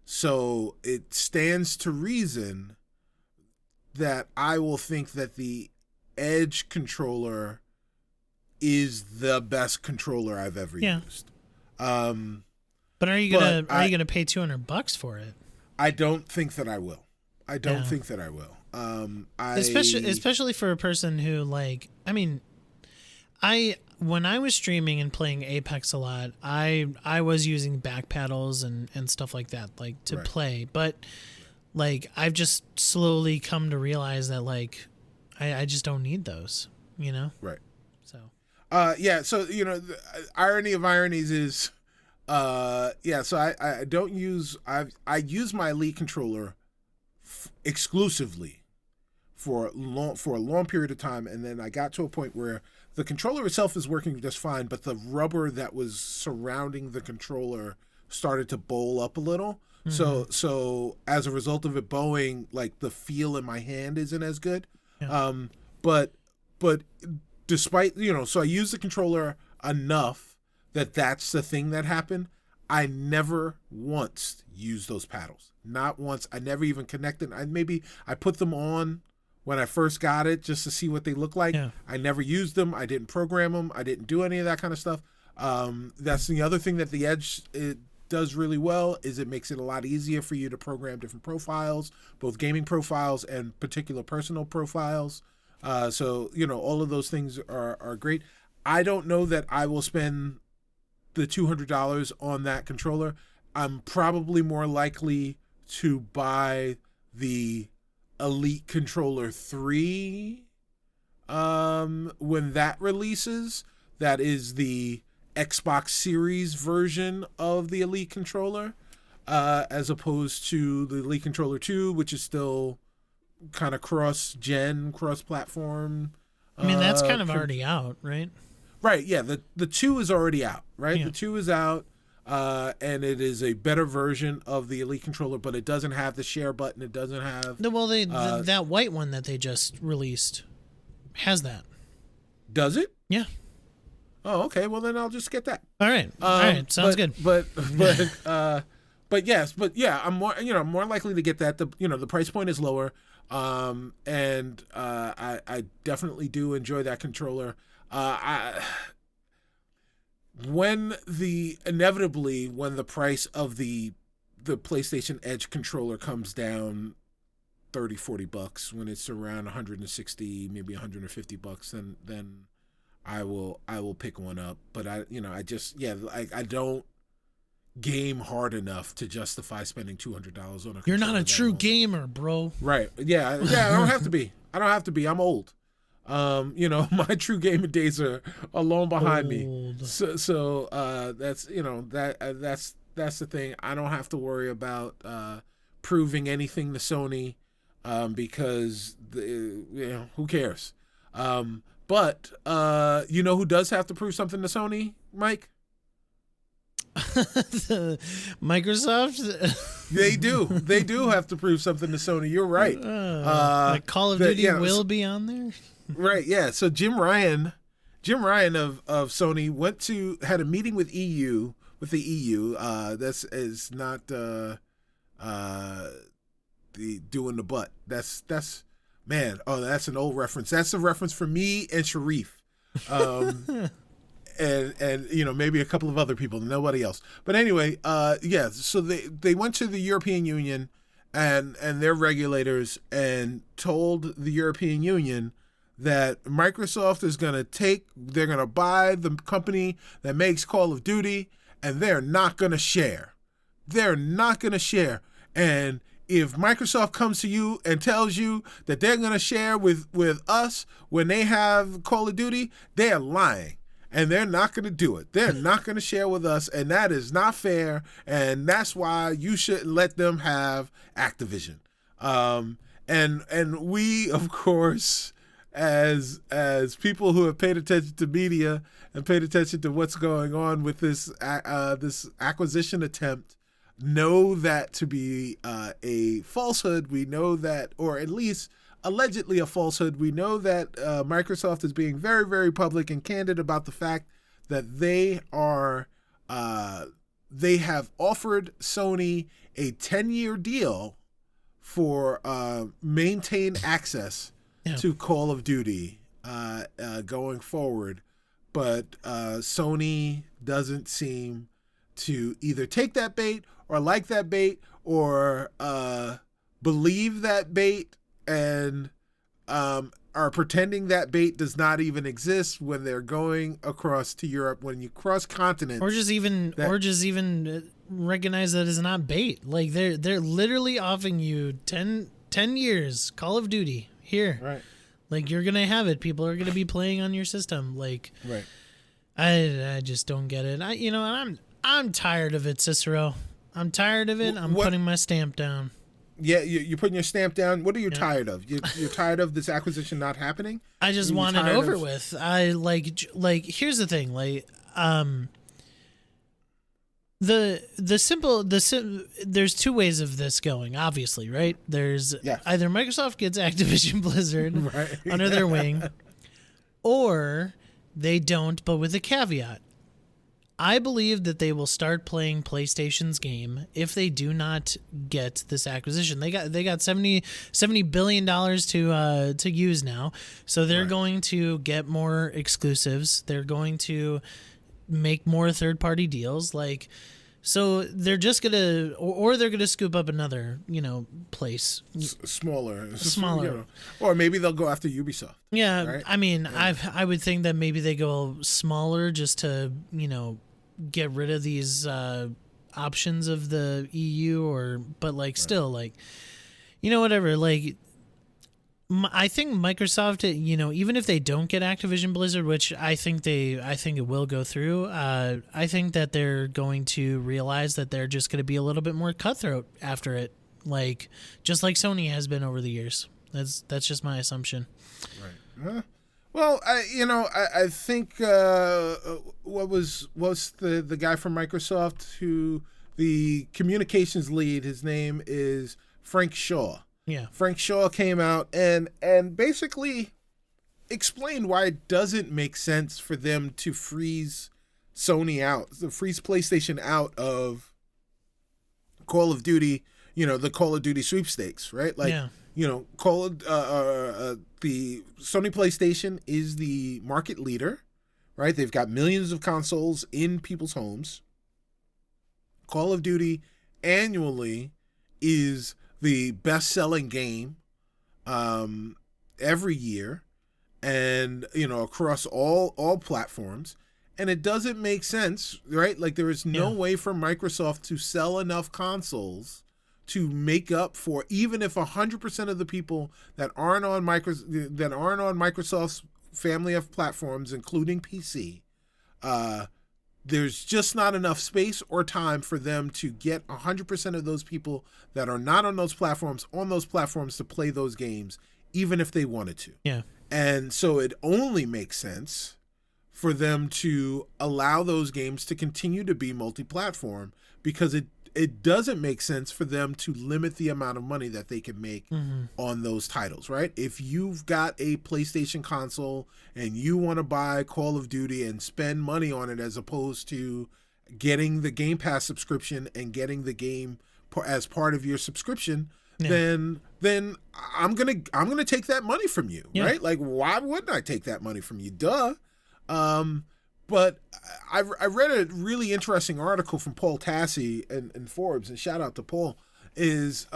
So it stands to reason that I will think that the Edge controller is the best controller I've ever used. But are you gonna pay $200 for it? I don't think that I will. I don't think that I will. Especially for a person who, like, I mean, when I was streaming and playing Apex a lot, I was using back paddles and stuff like that, like, to play. But like, I've just slowly come to realize that, like, I just don't need those, you know? Right. So. So the irony of ironies is. So I don't use I use my Elite controller exclusively for a long period of time, and then I got to a point where the controller itself is working just fine, but the rubber that was surrounding the controller started to bowl up a little. Mm-hmm. So as a result of it bowing, like, the feel in my hand isn't as good. Yeah. But despite so I use the controller enough that's the thing that happened. I never once used those paddles. Not once. I never even connected. I put them on when I first got it just to see what they look like. Yeah. I never used them. I didn't program them. I didn't do any of that kind of stuff. That's the other thing that the Edge does really well, is it makes it a lot easier for you to program different profiles, both gaming profiles and particular personal profiles. So all of those things are great. I don't know that I will spend the $200 on that controller. I'm probably more likely to buy the Elite Controller 3 when that releases. That is the Xbox Series version of the Elite controller, as opposed to the Elite Controller 2, which is still kind of cross-gen, cross-platform. I mean, that's kind of already out, right? Right, yeah. The 2 is already out, right? Yeah. The 2 is out, and it is a better version of the Elite controller, but it doesn't have the share button. It doesn't have... that white one that they just released has that. Does it? Yeah. Oh, okay. Well, then I'll just get that. All right. Sounds good. But yeah, I'm more likely to get that. The price point is lower. I I definitely do enjoy that controller. Inevitably when the price of the PlayStation Edge controller comes down $30-$40, when it's around 160, maybe $150, then I will pick one up. But I don't game hard enough to justify spending $200 on a. You're not a true gamer, bro. Right? Yeah. I don't have to be. I'm old. My true gaming days are long behind me. So that's that's the thing. I don't have to worry about proving anything to Sony, because who cares? But who does have to prove something to Sony, Mike? Microsoft. They do have to prove something to Sony. You're right. Like Call of Duty will be on there. Right. Yeah. So Jim Ryan of Sony had a meeting with the EU. That's not the doing the butt. That's man. Oh, that's an old reference. That's a reference for me and Sharif. And maybe a couple of other people, nobody else. But anyway, so they went to the European Union and their regulators and told the European Union that Microsoft they're going to buy the company that makes Call of Duty, and they're not going to share. They're not going to share. And if Microsoft comes to you and tells you that they're going to share with us when they have Call of Duty, they're lying. And they're not going to do it. They're not going to share with us, and that is not fair, and that's why you shouldn't let them have Activision. And we, of course, as people who have paid attention to media and paid attention to what's going on with this acquisition attempt, know that to be a falsehood. We know that, or at least allegedly a falsehood. We know that Microsoft is being very, very public and candid about the fact that they have offered Sony a 10-year deal for maintained access to Call of Duty going forward. But Sony doesn't seem to either take that bait or like that bait or believe that bait, and are pretending that bait does not even exist when they're going across to Europe, when you cross continents, or just even recognize that it's not bait. Like they're literally offering you 10 years Call of Duty here. Right. Like you're gonna have it. People are gonna be playing on your system. Like, right. I just don't get it. I'm tired of it, Cicero. I'm tired of it. I'm putting my stamp down. Yeah, you're putting your stamp down. What are you tired of? You're tired of this acquisition not happening? I just want it over with. I like. Here's the thing. There's two ways of this going, obviously, right? There's either Microsoft gets Activision Blizzard under their wing, or they don't, but with a caveat. I believe that they will start playing PlayStation's game if they do not get this acquisition. They got $70 billion to use now, so they're going to get more exclusives. They're going to make more third-party deals. So they're just gonna, or they're gonna scoop up another, place smaller, or maybe they'll go after Ubisoft. Yeah, right? I mean, I would think that maybe they go smaller just to get rid of these options of the EU, still whatever. I think Microsoft, even if they don't get Activision Blizzard, which I think it will go through, I think that they're going to realize that they're just going to be a little bit more cutthroat after it, just like Sony has been over the years. That's just my assumption. Right. Well, I think what was the guy from Microsoft who the communications lead? His name is Frank Shaw. Yeah. Frank Shaw came out and basically explained why it doesn't make sense for them to freeze Sony out, to freeze PlayStation out of Call of Duty, the Call of Duty sweepstakes, right? the Sony PlayStation is the market leader, right? They've got millions of consoles in people's homes. Call of Duty annually is the best-selling game every year, and across all platforms. And it doesn't make sense, right? Like, there is no way for Microsoft to sell enough consoles to make up for, even if 100% of the people that aren't on Microsoft's family of platforms, including PC, there's just not enough space or time for them to get 100% of those people that are not on those platforms to play those games, even if they wanted to. Yeah. And so it only makes sense for them to allow those games to continue to be multi-platform, because it doesn't make sense for them to limit the amount of money that they can make on those titles, right? If you've got a PlayStation console and you want to buy Call of Duty and spend money on it, as opposed to getting the Game Pass subscription and getting the game as part of your subscription, then I'm gonna take that money from you, right? Like, why wouldn't I take that money from you? Duh. But I read a really interesting article from Paul Tassi in Forbes, and shout out to Paul, is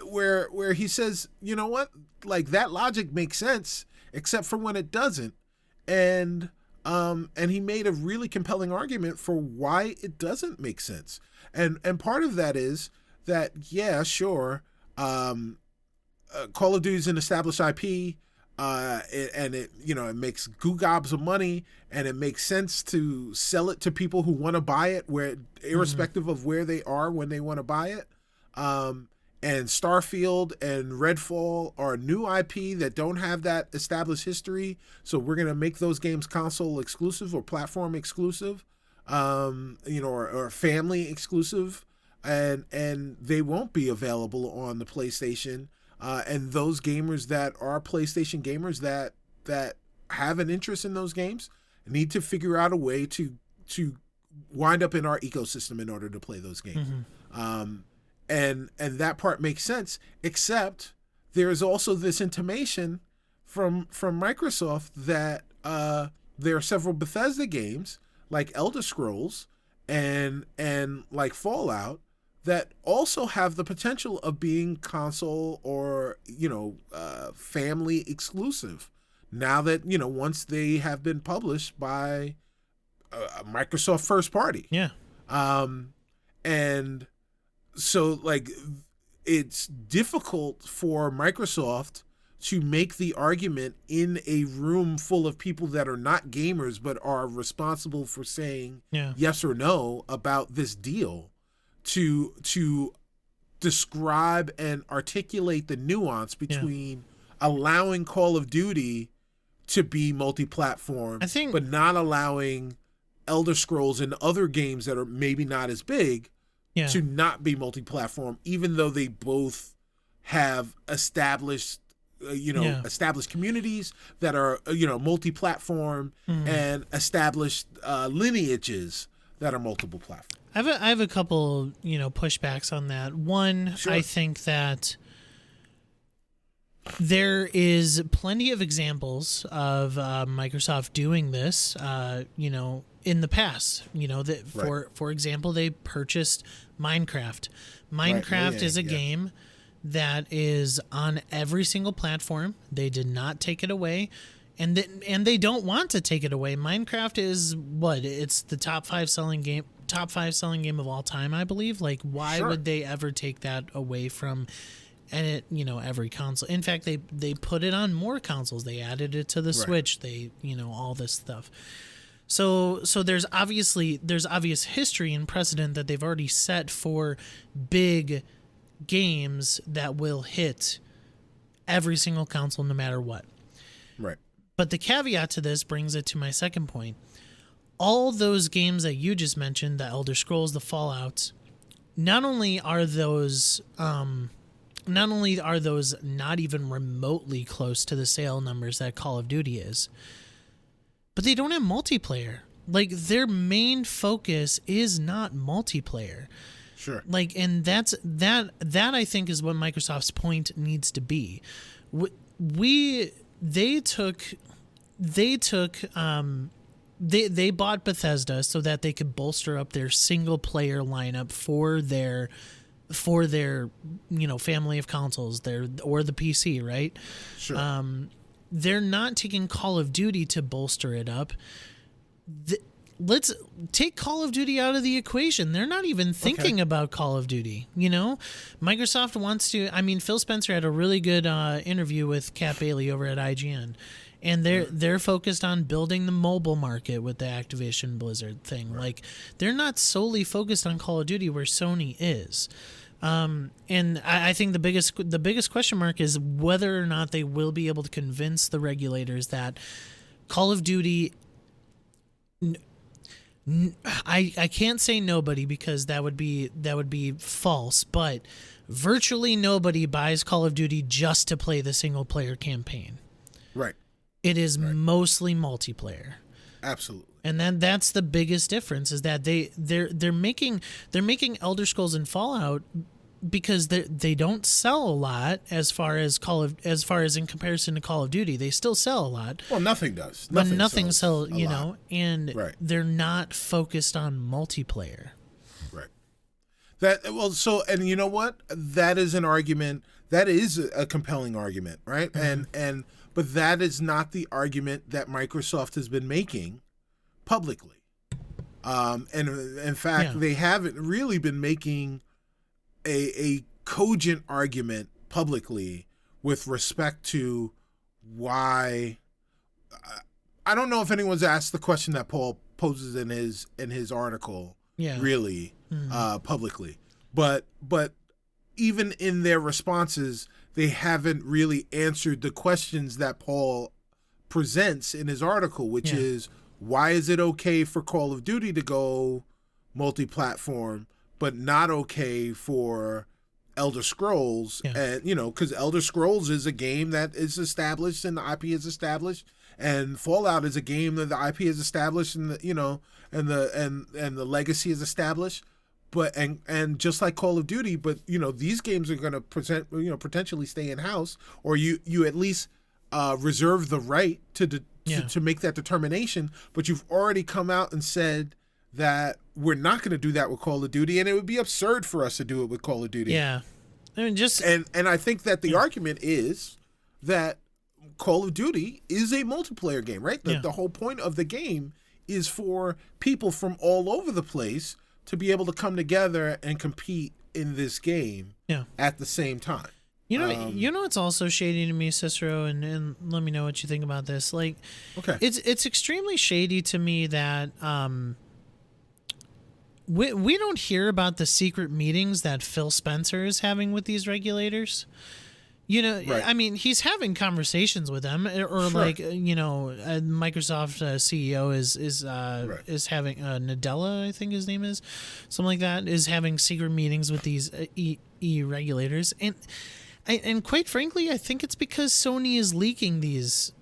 where he says, you know what, like, that logic makes sense, except for when it doesn't, and he made a really compelling argument for why it doesn't make sense, and part of that is that, yeah, sure, Call of Duty is an established IP. It makes goo gobs of money, and it makes sense to sell it to people who want to buy it, irrespective of where they are when they want to buy it. And Starfield and Redfall are new IP that don't have that established history, so we're gonna make those games console exclusive or platform exclusive, or family exclusive, and they won't be available on the PlayStation. And those gamers that are PlayStation gamers that have an interest in those games need to figure out a way to wind up in our ecosystem in order to play those games. And that part makes sense, except there is also this intimation from Microsoft that there are several Bethesda games like Elder Scrolls and like Fallout that also have the potential of being console or family exclusive, now that once they have been published by Microsoft first party. And so, like, it's difficult for Microsoft to make the argument in a room full of people that are not gamers but are responsible for saying yes or no about this deal, to describe and articulate the nuance between allowing Call of Duty to be multi-platform, but not allowing Elder Scrolls and other games that are maybe not as big to not be multi-platform, even though they both have established established communities that are multi-platform and established lineages that are multiple platforms. I have a couple, pushbacks on that. One, sure. I think that there is plenty of examples of Microsoft doing this, in the past. For example, they purchased Minecraft. Minecraft is a game that is on every single platform. They did not take it away. And they don't want to take it away. Minecraft is it's the top five selling game of all time, I believe. Like, why would they ever take that away from every console? In fact, they put it on more consoles. They added it to the Switch. They all this stuff. So there's obvious history and precedent that they've already set for big games that will hit every single console no matter what. Right. But the caveat to this brings it to my second point. All those games that you just mentioned, the Elder Scrolls, the Fallouts, not only are those not even remotely close to the sale numbers that Call of Duty is, but they don't have multiplayer. Like, their main focus is not multiplayer. Sure. Like, and that I think is what Microsoft's point needs to be. They bought Bethesda so that they could bolster up their single player lineup for their family of consoles, or the PC, right? Sure. They're not taking Call of Duty to bolster it up. Let's take Call of Duty out of the equation. They're not even thinking about Call of Duty. Microsoft wants to. I mean, Phil Spencer had a really good interview with Kat Bailey over at IGN, and they're focused on building the mobile market with the Activision Blizzard thing. Right. Like, they're not solely focused on Call of Duty where Sony is. And I think the biggest question mark is whether or not they will be able to convince the regulators that Call of Duty. I can't say nobody, because that would be false, but virtually nobody buys Call of Duty just to play the single player campaign. Right. It is mostly multiplayer. Absolutely. And then that's the biggest difference, is that they're making Elder Scrolls and Fallout because they don't sell a lot as far as in comparison to Call of Duty. They still sell a lot. Well, nothing does. But nothing sells, and right. They're not focused on multiplayer. Right. And you know what? That is an argument. That is a compelling argument, right? Mm-hmm. But that is not the argument that Microsoft has been making publicly. And in fact, they haven't really been making a cogent argument publicly with respect to why. I don't know if anyone's asked the question that Paul poses in his article, really, publicly, but even in their responses, they haven't really answered the questions that Paul presents in his article, which is, why is it okay for Call of Duty to go multi-platform, but not okay for Elder Scrolls? And because Elder Scrolls is a game that is established and the IP is established, and Fallout is a game that the IP is established, and the legacy is established. But and just like Call of Duty, but these games are going to potentially stay in house, or you at least reserve the right to make that determination. But you've already come out and said that we're not going to do that with Call of Duty, and it would be absurd for us to do it with Call of Duty. Yeah, I mean, and I think that the argument is that Call of Duty is a multiplayer game, right? The whole point of the game is for people from all over the place to be able to come together and compete in this game at the same time. It's also shady to me, Cicero, and let me know what you think about this. Like, it's extremely shady to me that we don't hear about the secret meetings that Phil Spencer is having with these regulators. Right. I mean, he's having conversations with them, or Microsoft CEO is having Nadella, I think his name is, something like that, is having secret meetings with these regulators, and quite frankly, I think it's because Sony is leaking these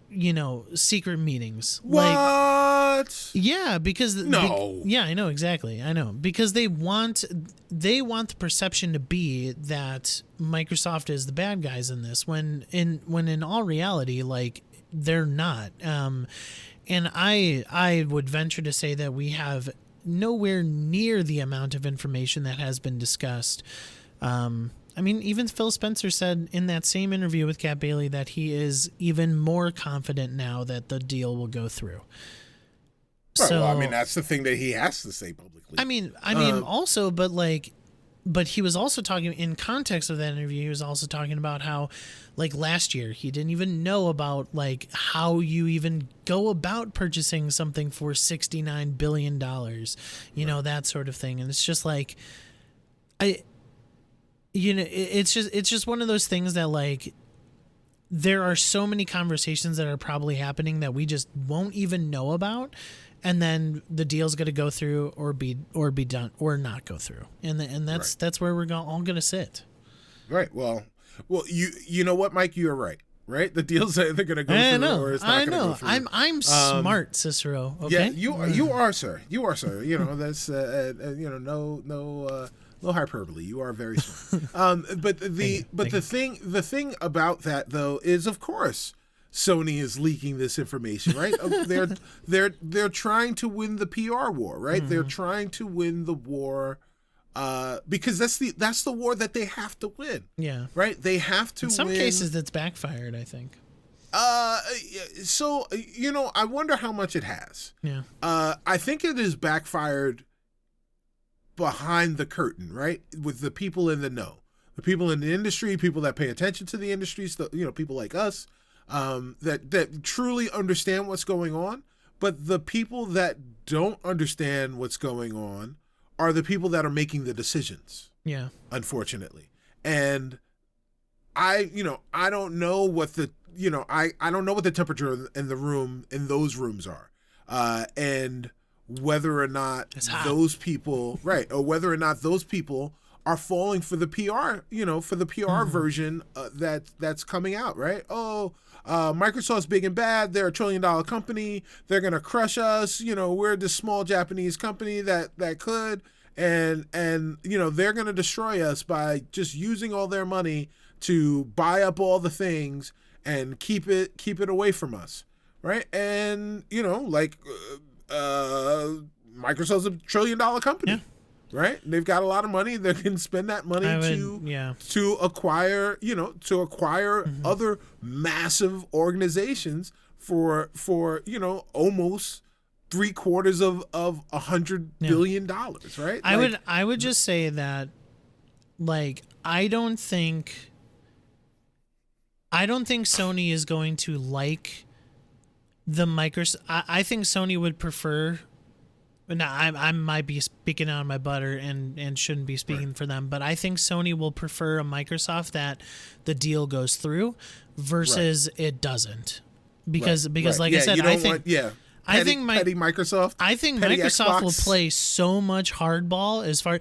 secret meetings. What? Because I know exactly. I know, because they want the perception to be that Microsoft is the bad guys in this, when in all reality, like, they're not. And I would venture to say that we have nowhere near the amount of information that has been discussed. I mean, even Phil Spencer said in that same interview with Kat Bailey that he is even more confident now that the deal will go through. Right, so, well, I mean, that's the thing that he has to say publicly. I mean, also, but he was also talking in context of that interview. He was also talking about how, like, last year he didn't even know about, like, how you even go about purchasing something for $69 billion, that sort of thing. And it's just like, it's just one of those things that, like, there are so many conversations that are probably happening that we just won't even know about, and then the deal's going to go through or be done or not go through, and that's where we're all going to sit. Right. Well, you know what, Mike, you're right. Right, the deal's either going to go through or it's not going to go through. I'm smart, Cicero. Okay. Yeah, you are, sir. You are, sir. That's little hyperbole. You are very smart. But the thing about that though is, of course, Sony is leaking this information, right? They're trying to win the PR war, right? They're trying to win the war, because that's the war that they have to win. Yeah. Right. They have to. In some win. cases, that's backfired, I think. So I wonder how much it has. Yeah. I think it is backfired behind the curtain, right? With the people in the know, the people in the industry, people that pay attention to the industry, so, people like us, that truly understand what's going on. But the people that don't understand what's going on are the people that are making the decisions. Yeah. Unfortunately. And I don't know what the, I don't know what the temperature in the room, in those rooms are. And whether or not those people, right, or whether or not those people are falling for the PR, for the PR version that's coming out, right? Microsoft's big and bad. They're $1 trillion company. They're going to crush us. We're this small Japanese company that could, and they're going to destroy us by just using all their money to buy up all the things and keep it away from us. Right. And, Microsoft's $1 trillion company. Yeah. Right. They've got a lot of money. They can spend that money to acquire, other massive organizations for almost $750 billion. Right. I would just say that, I don't think Sony is going to like the Microsoft. I think Sony would prefer. Now, I might be speaking out of my butter and shouldn't be speaking for them, but I think Sony will prefer a Microsoft that the deal goes through versus it doesn't, because like I said, petty Microsoft. I think petty Microsoft Xbox. will play so much hardball as far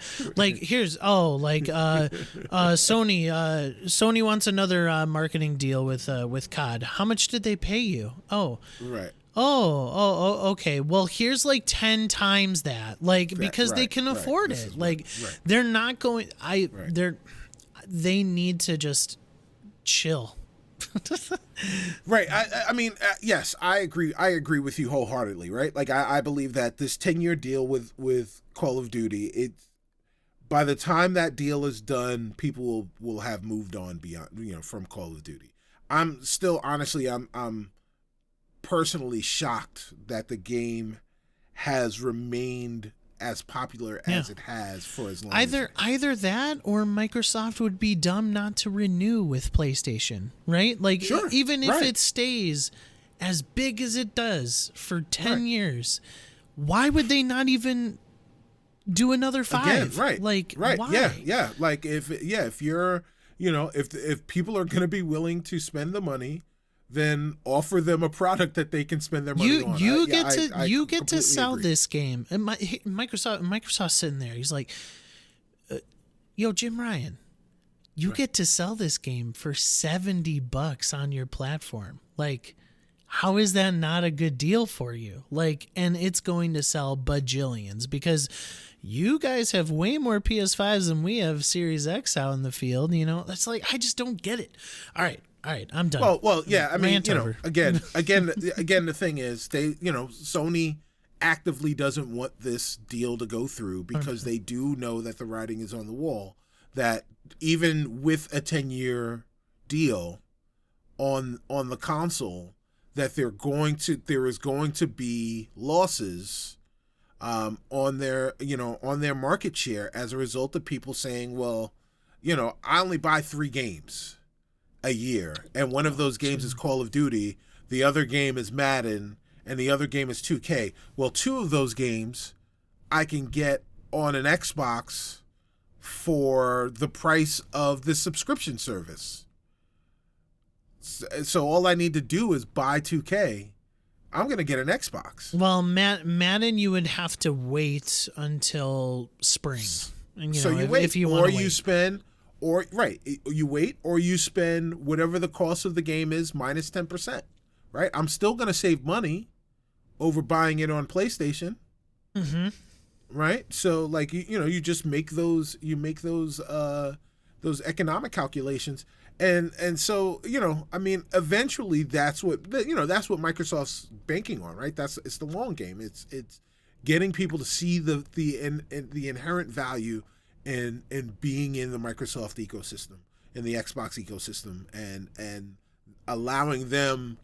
Sony wants another marketing deal with COD. How much did they pay you? Okay. Well, here's 10 times that, because they can afford it. They're not going. They need to just chill. Right. I mean, yes, I agree. I agree with you wholeheartedly. Right. I believe that this 10-year deal with Call of Duty, by the time that deal is done, people will have moved on beyond, from Call of Duty. I'm still, honestly, I'm personally shocked that the game has remained as popular as it has for as long either that or Microsoft would be dumb not to renew with PlayStation, right? Even if it stays as big as it does for 10 years, why would they not even do another 5? Again, Why? Yeah. If you're, if people are going to be willing to spend the money, then offer them a product that they can spend their money on. You get to sell this game. And Microsoft's sitting there. He's like, "Yo, Jim Ryan, you get to sell this game for $70 on your platform. How is that not a good deal for you? And it's going to sell bajillions because you guys have way more PS5s than we have Series X out in the field. That's I just don't get it. All right, I'm done. Well, yeah. I mean, again, the thing is, Sony actively doesn't want this deal to go through because they do know that the writing is on the wall. That even with a 10-year deal on the console, that there is going to be losses on their market share as a result of people saying, well, I only buy 3 games a year, and one of those games is Call of Duty, the other game is Madden, and the other game is 2K. Well, 2 of those games I can get on an Xbox for the price of the subscription service. So all I need to do is buy 2K. I'm going to get an Xbox. Well, Madden, you would have to wait until spring. And, so you wait, if you or want you wait. spend, or right, you wait, or you spend whatever the cost of the game is minus 10%. Right, I'm still going to save money over buying it on PlayStation. Mm-hmm. right? So like you just make those those economic calculations, and so I mean, eventually that's what that's what Microsoft's banking on, right? It's the long game. It's getting people to see the inherent value in being in the Microsoft ecosystem, in the Xbox ecosystem, and allowing them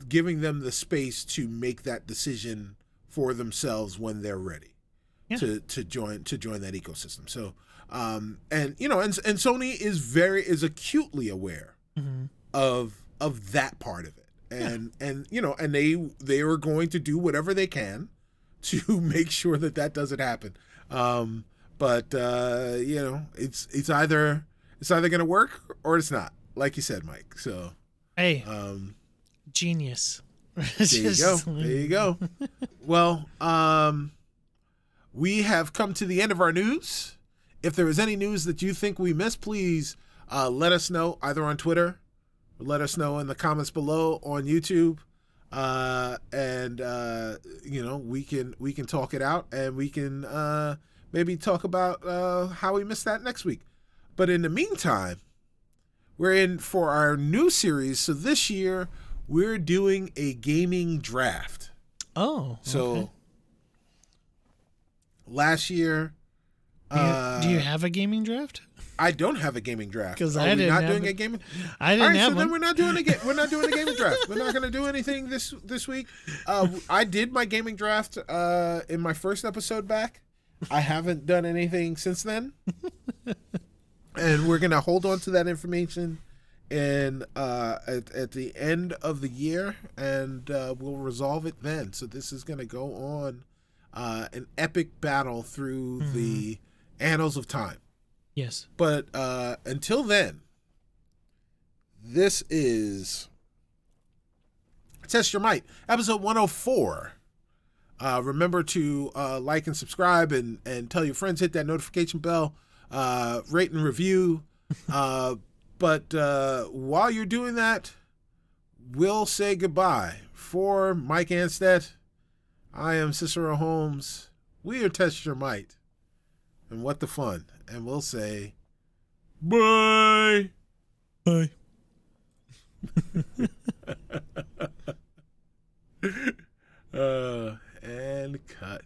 giving them the space to make that decision for themselves when they're ready to join that ecosystem. So and Sony is acutely aware of that part of it, and they are going to do whatever they can to make sure that doesn't happen. But it's either going to work or it's not, like you said, Mike. So hey, genius. There you go. Well, we have come to the end of our news. If there is any news that you think we missed, please let us know either on Twitter, or let us know in the comments below on YouTube, and we can talk it out, and we can maybe talk about how we missed that next week. But in the meantime, we're in for our new series. So this year we're doing a gaming draft. Oh, so last year. Do you have a gaming draft? I don't have a gaming draft. Because I didn't have doing a gaming. I didn't have so one. Then we're not doing a gaming draft. We're not going to do anything this week. I did my gaming draft in my first episode back. I haven't done anything since then, and we're going to hold on to that information at the end of the year, and we'll resolve it then. So this is going to go on an epic battle through the annals of time. Yes. But until then, this is Test Your Might, episode 104. Remember to like and subscribe and tell your friends, hit that notification bell, rate and review. But while you're doing that, we'll say goodbye. For Mike Anstead, I am Cicero Holmes. We are Test Your Might. And what the fun. And we'll say bye. Bye. And cut.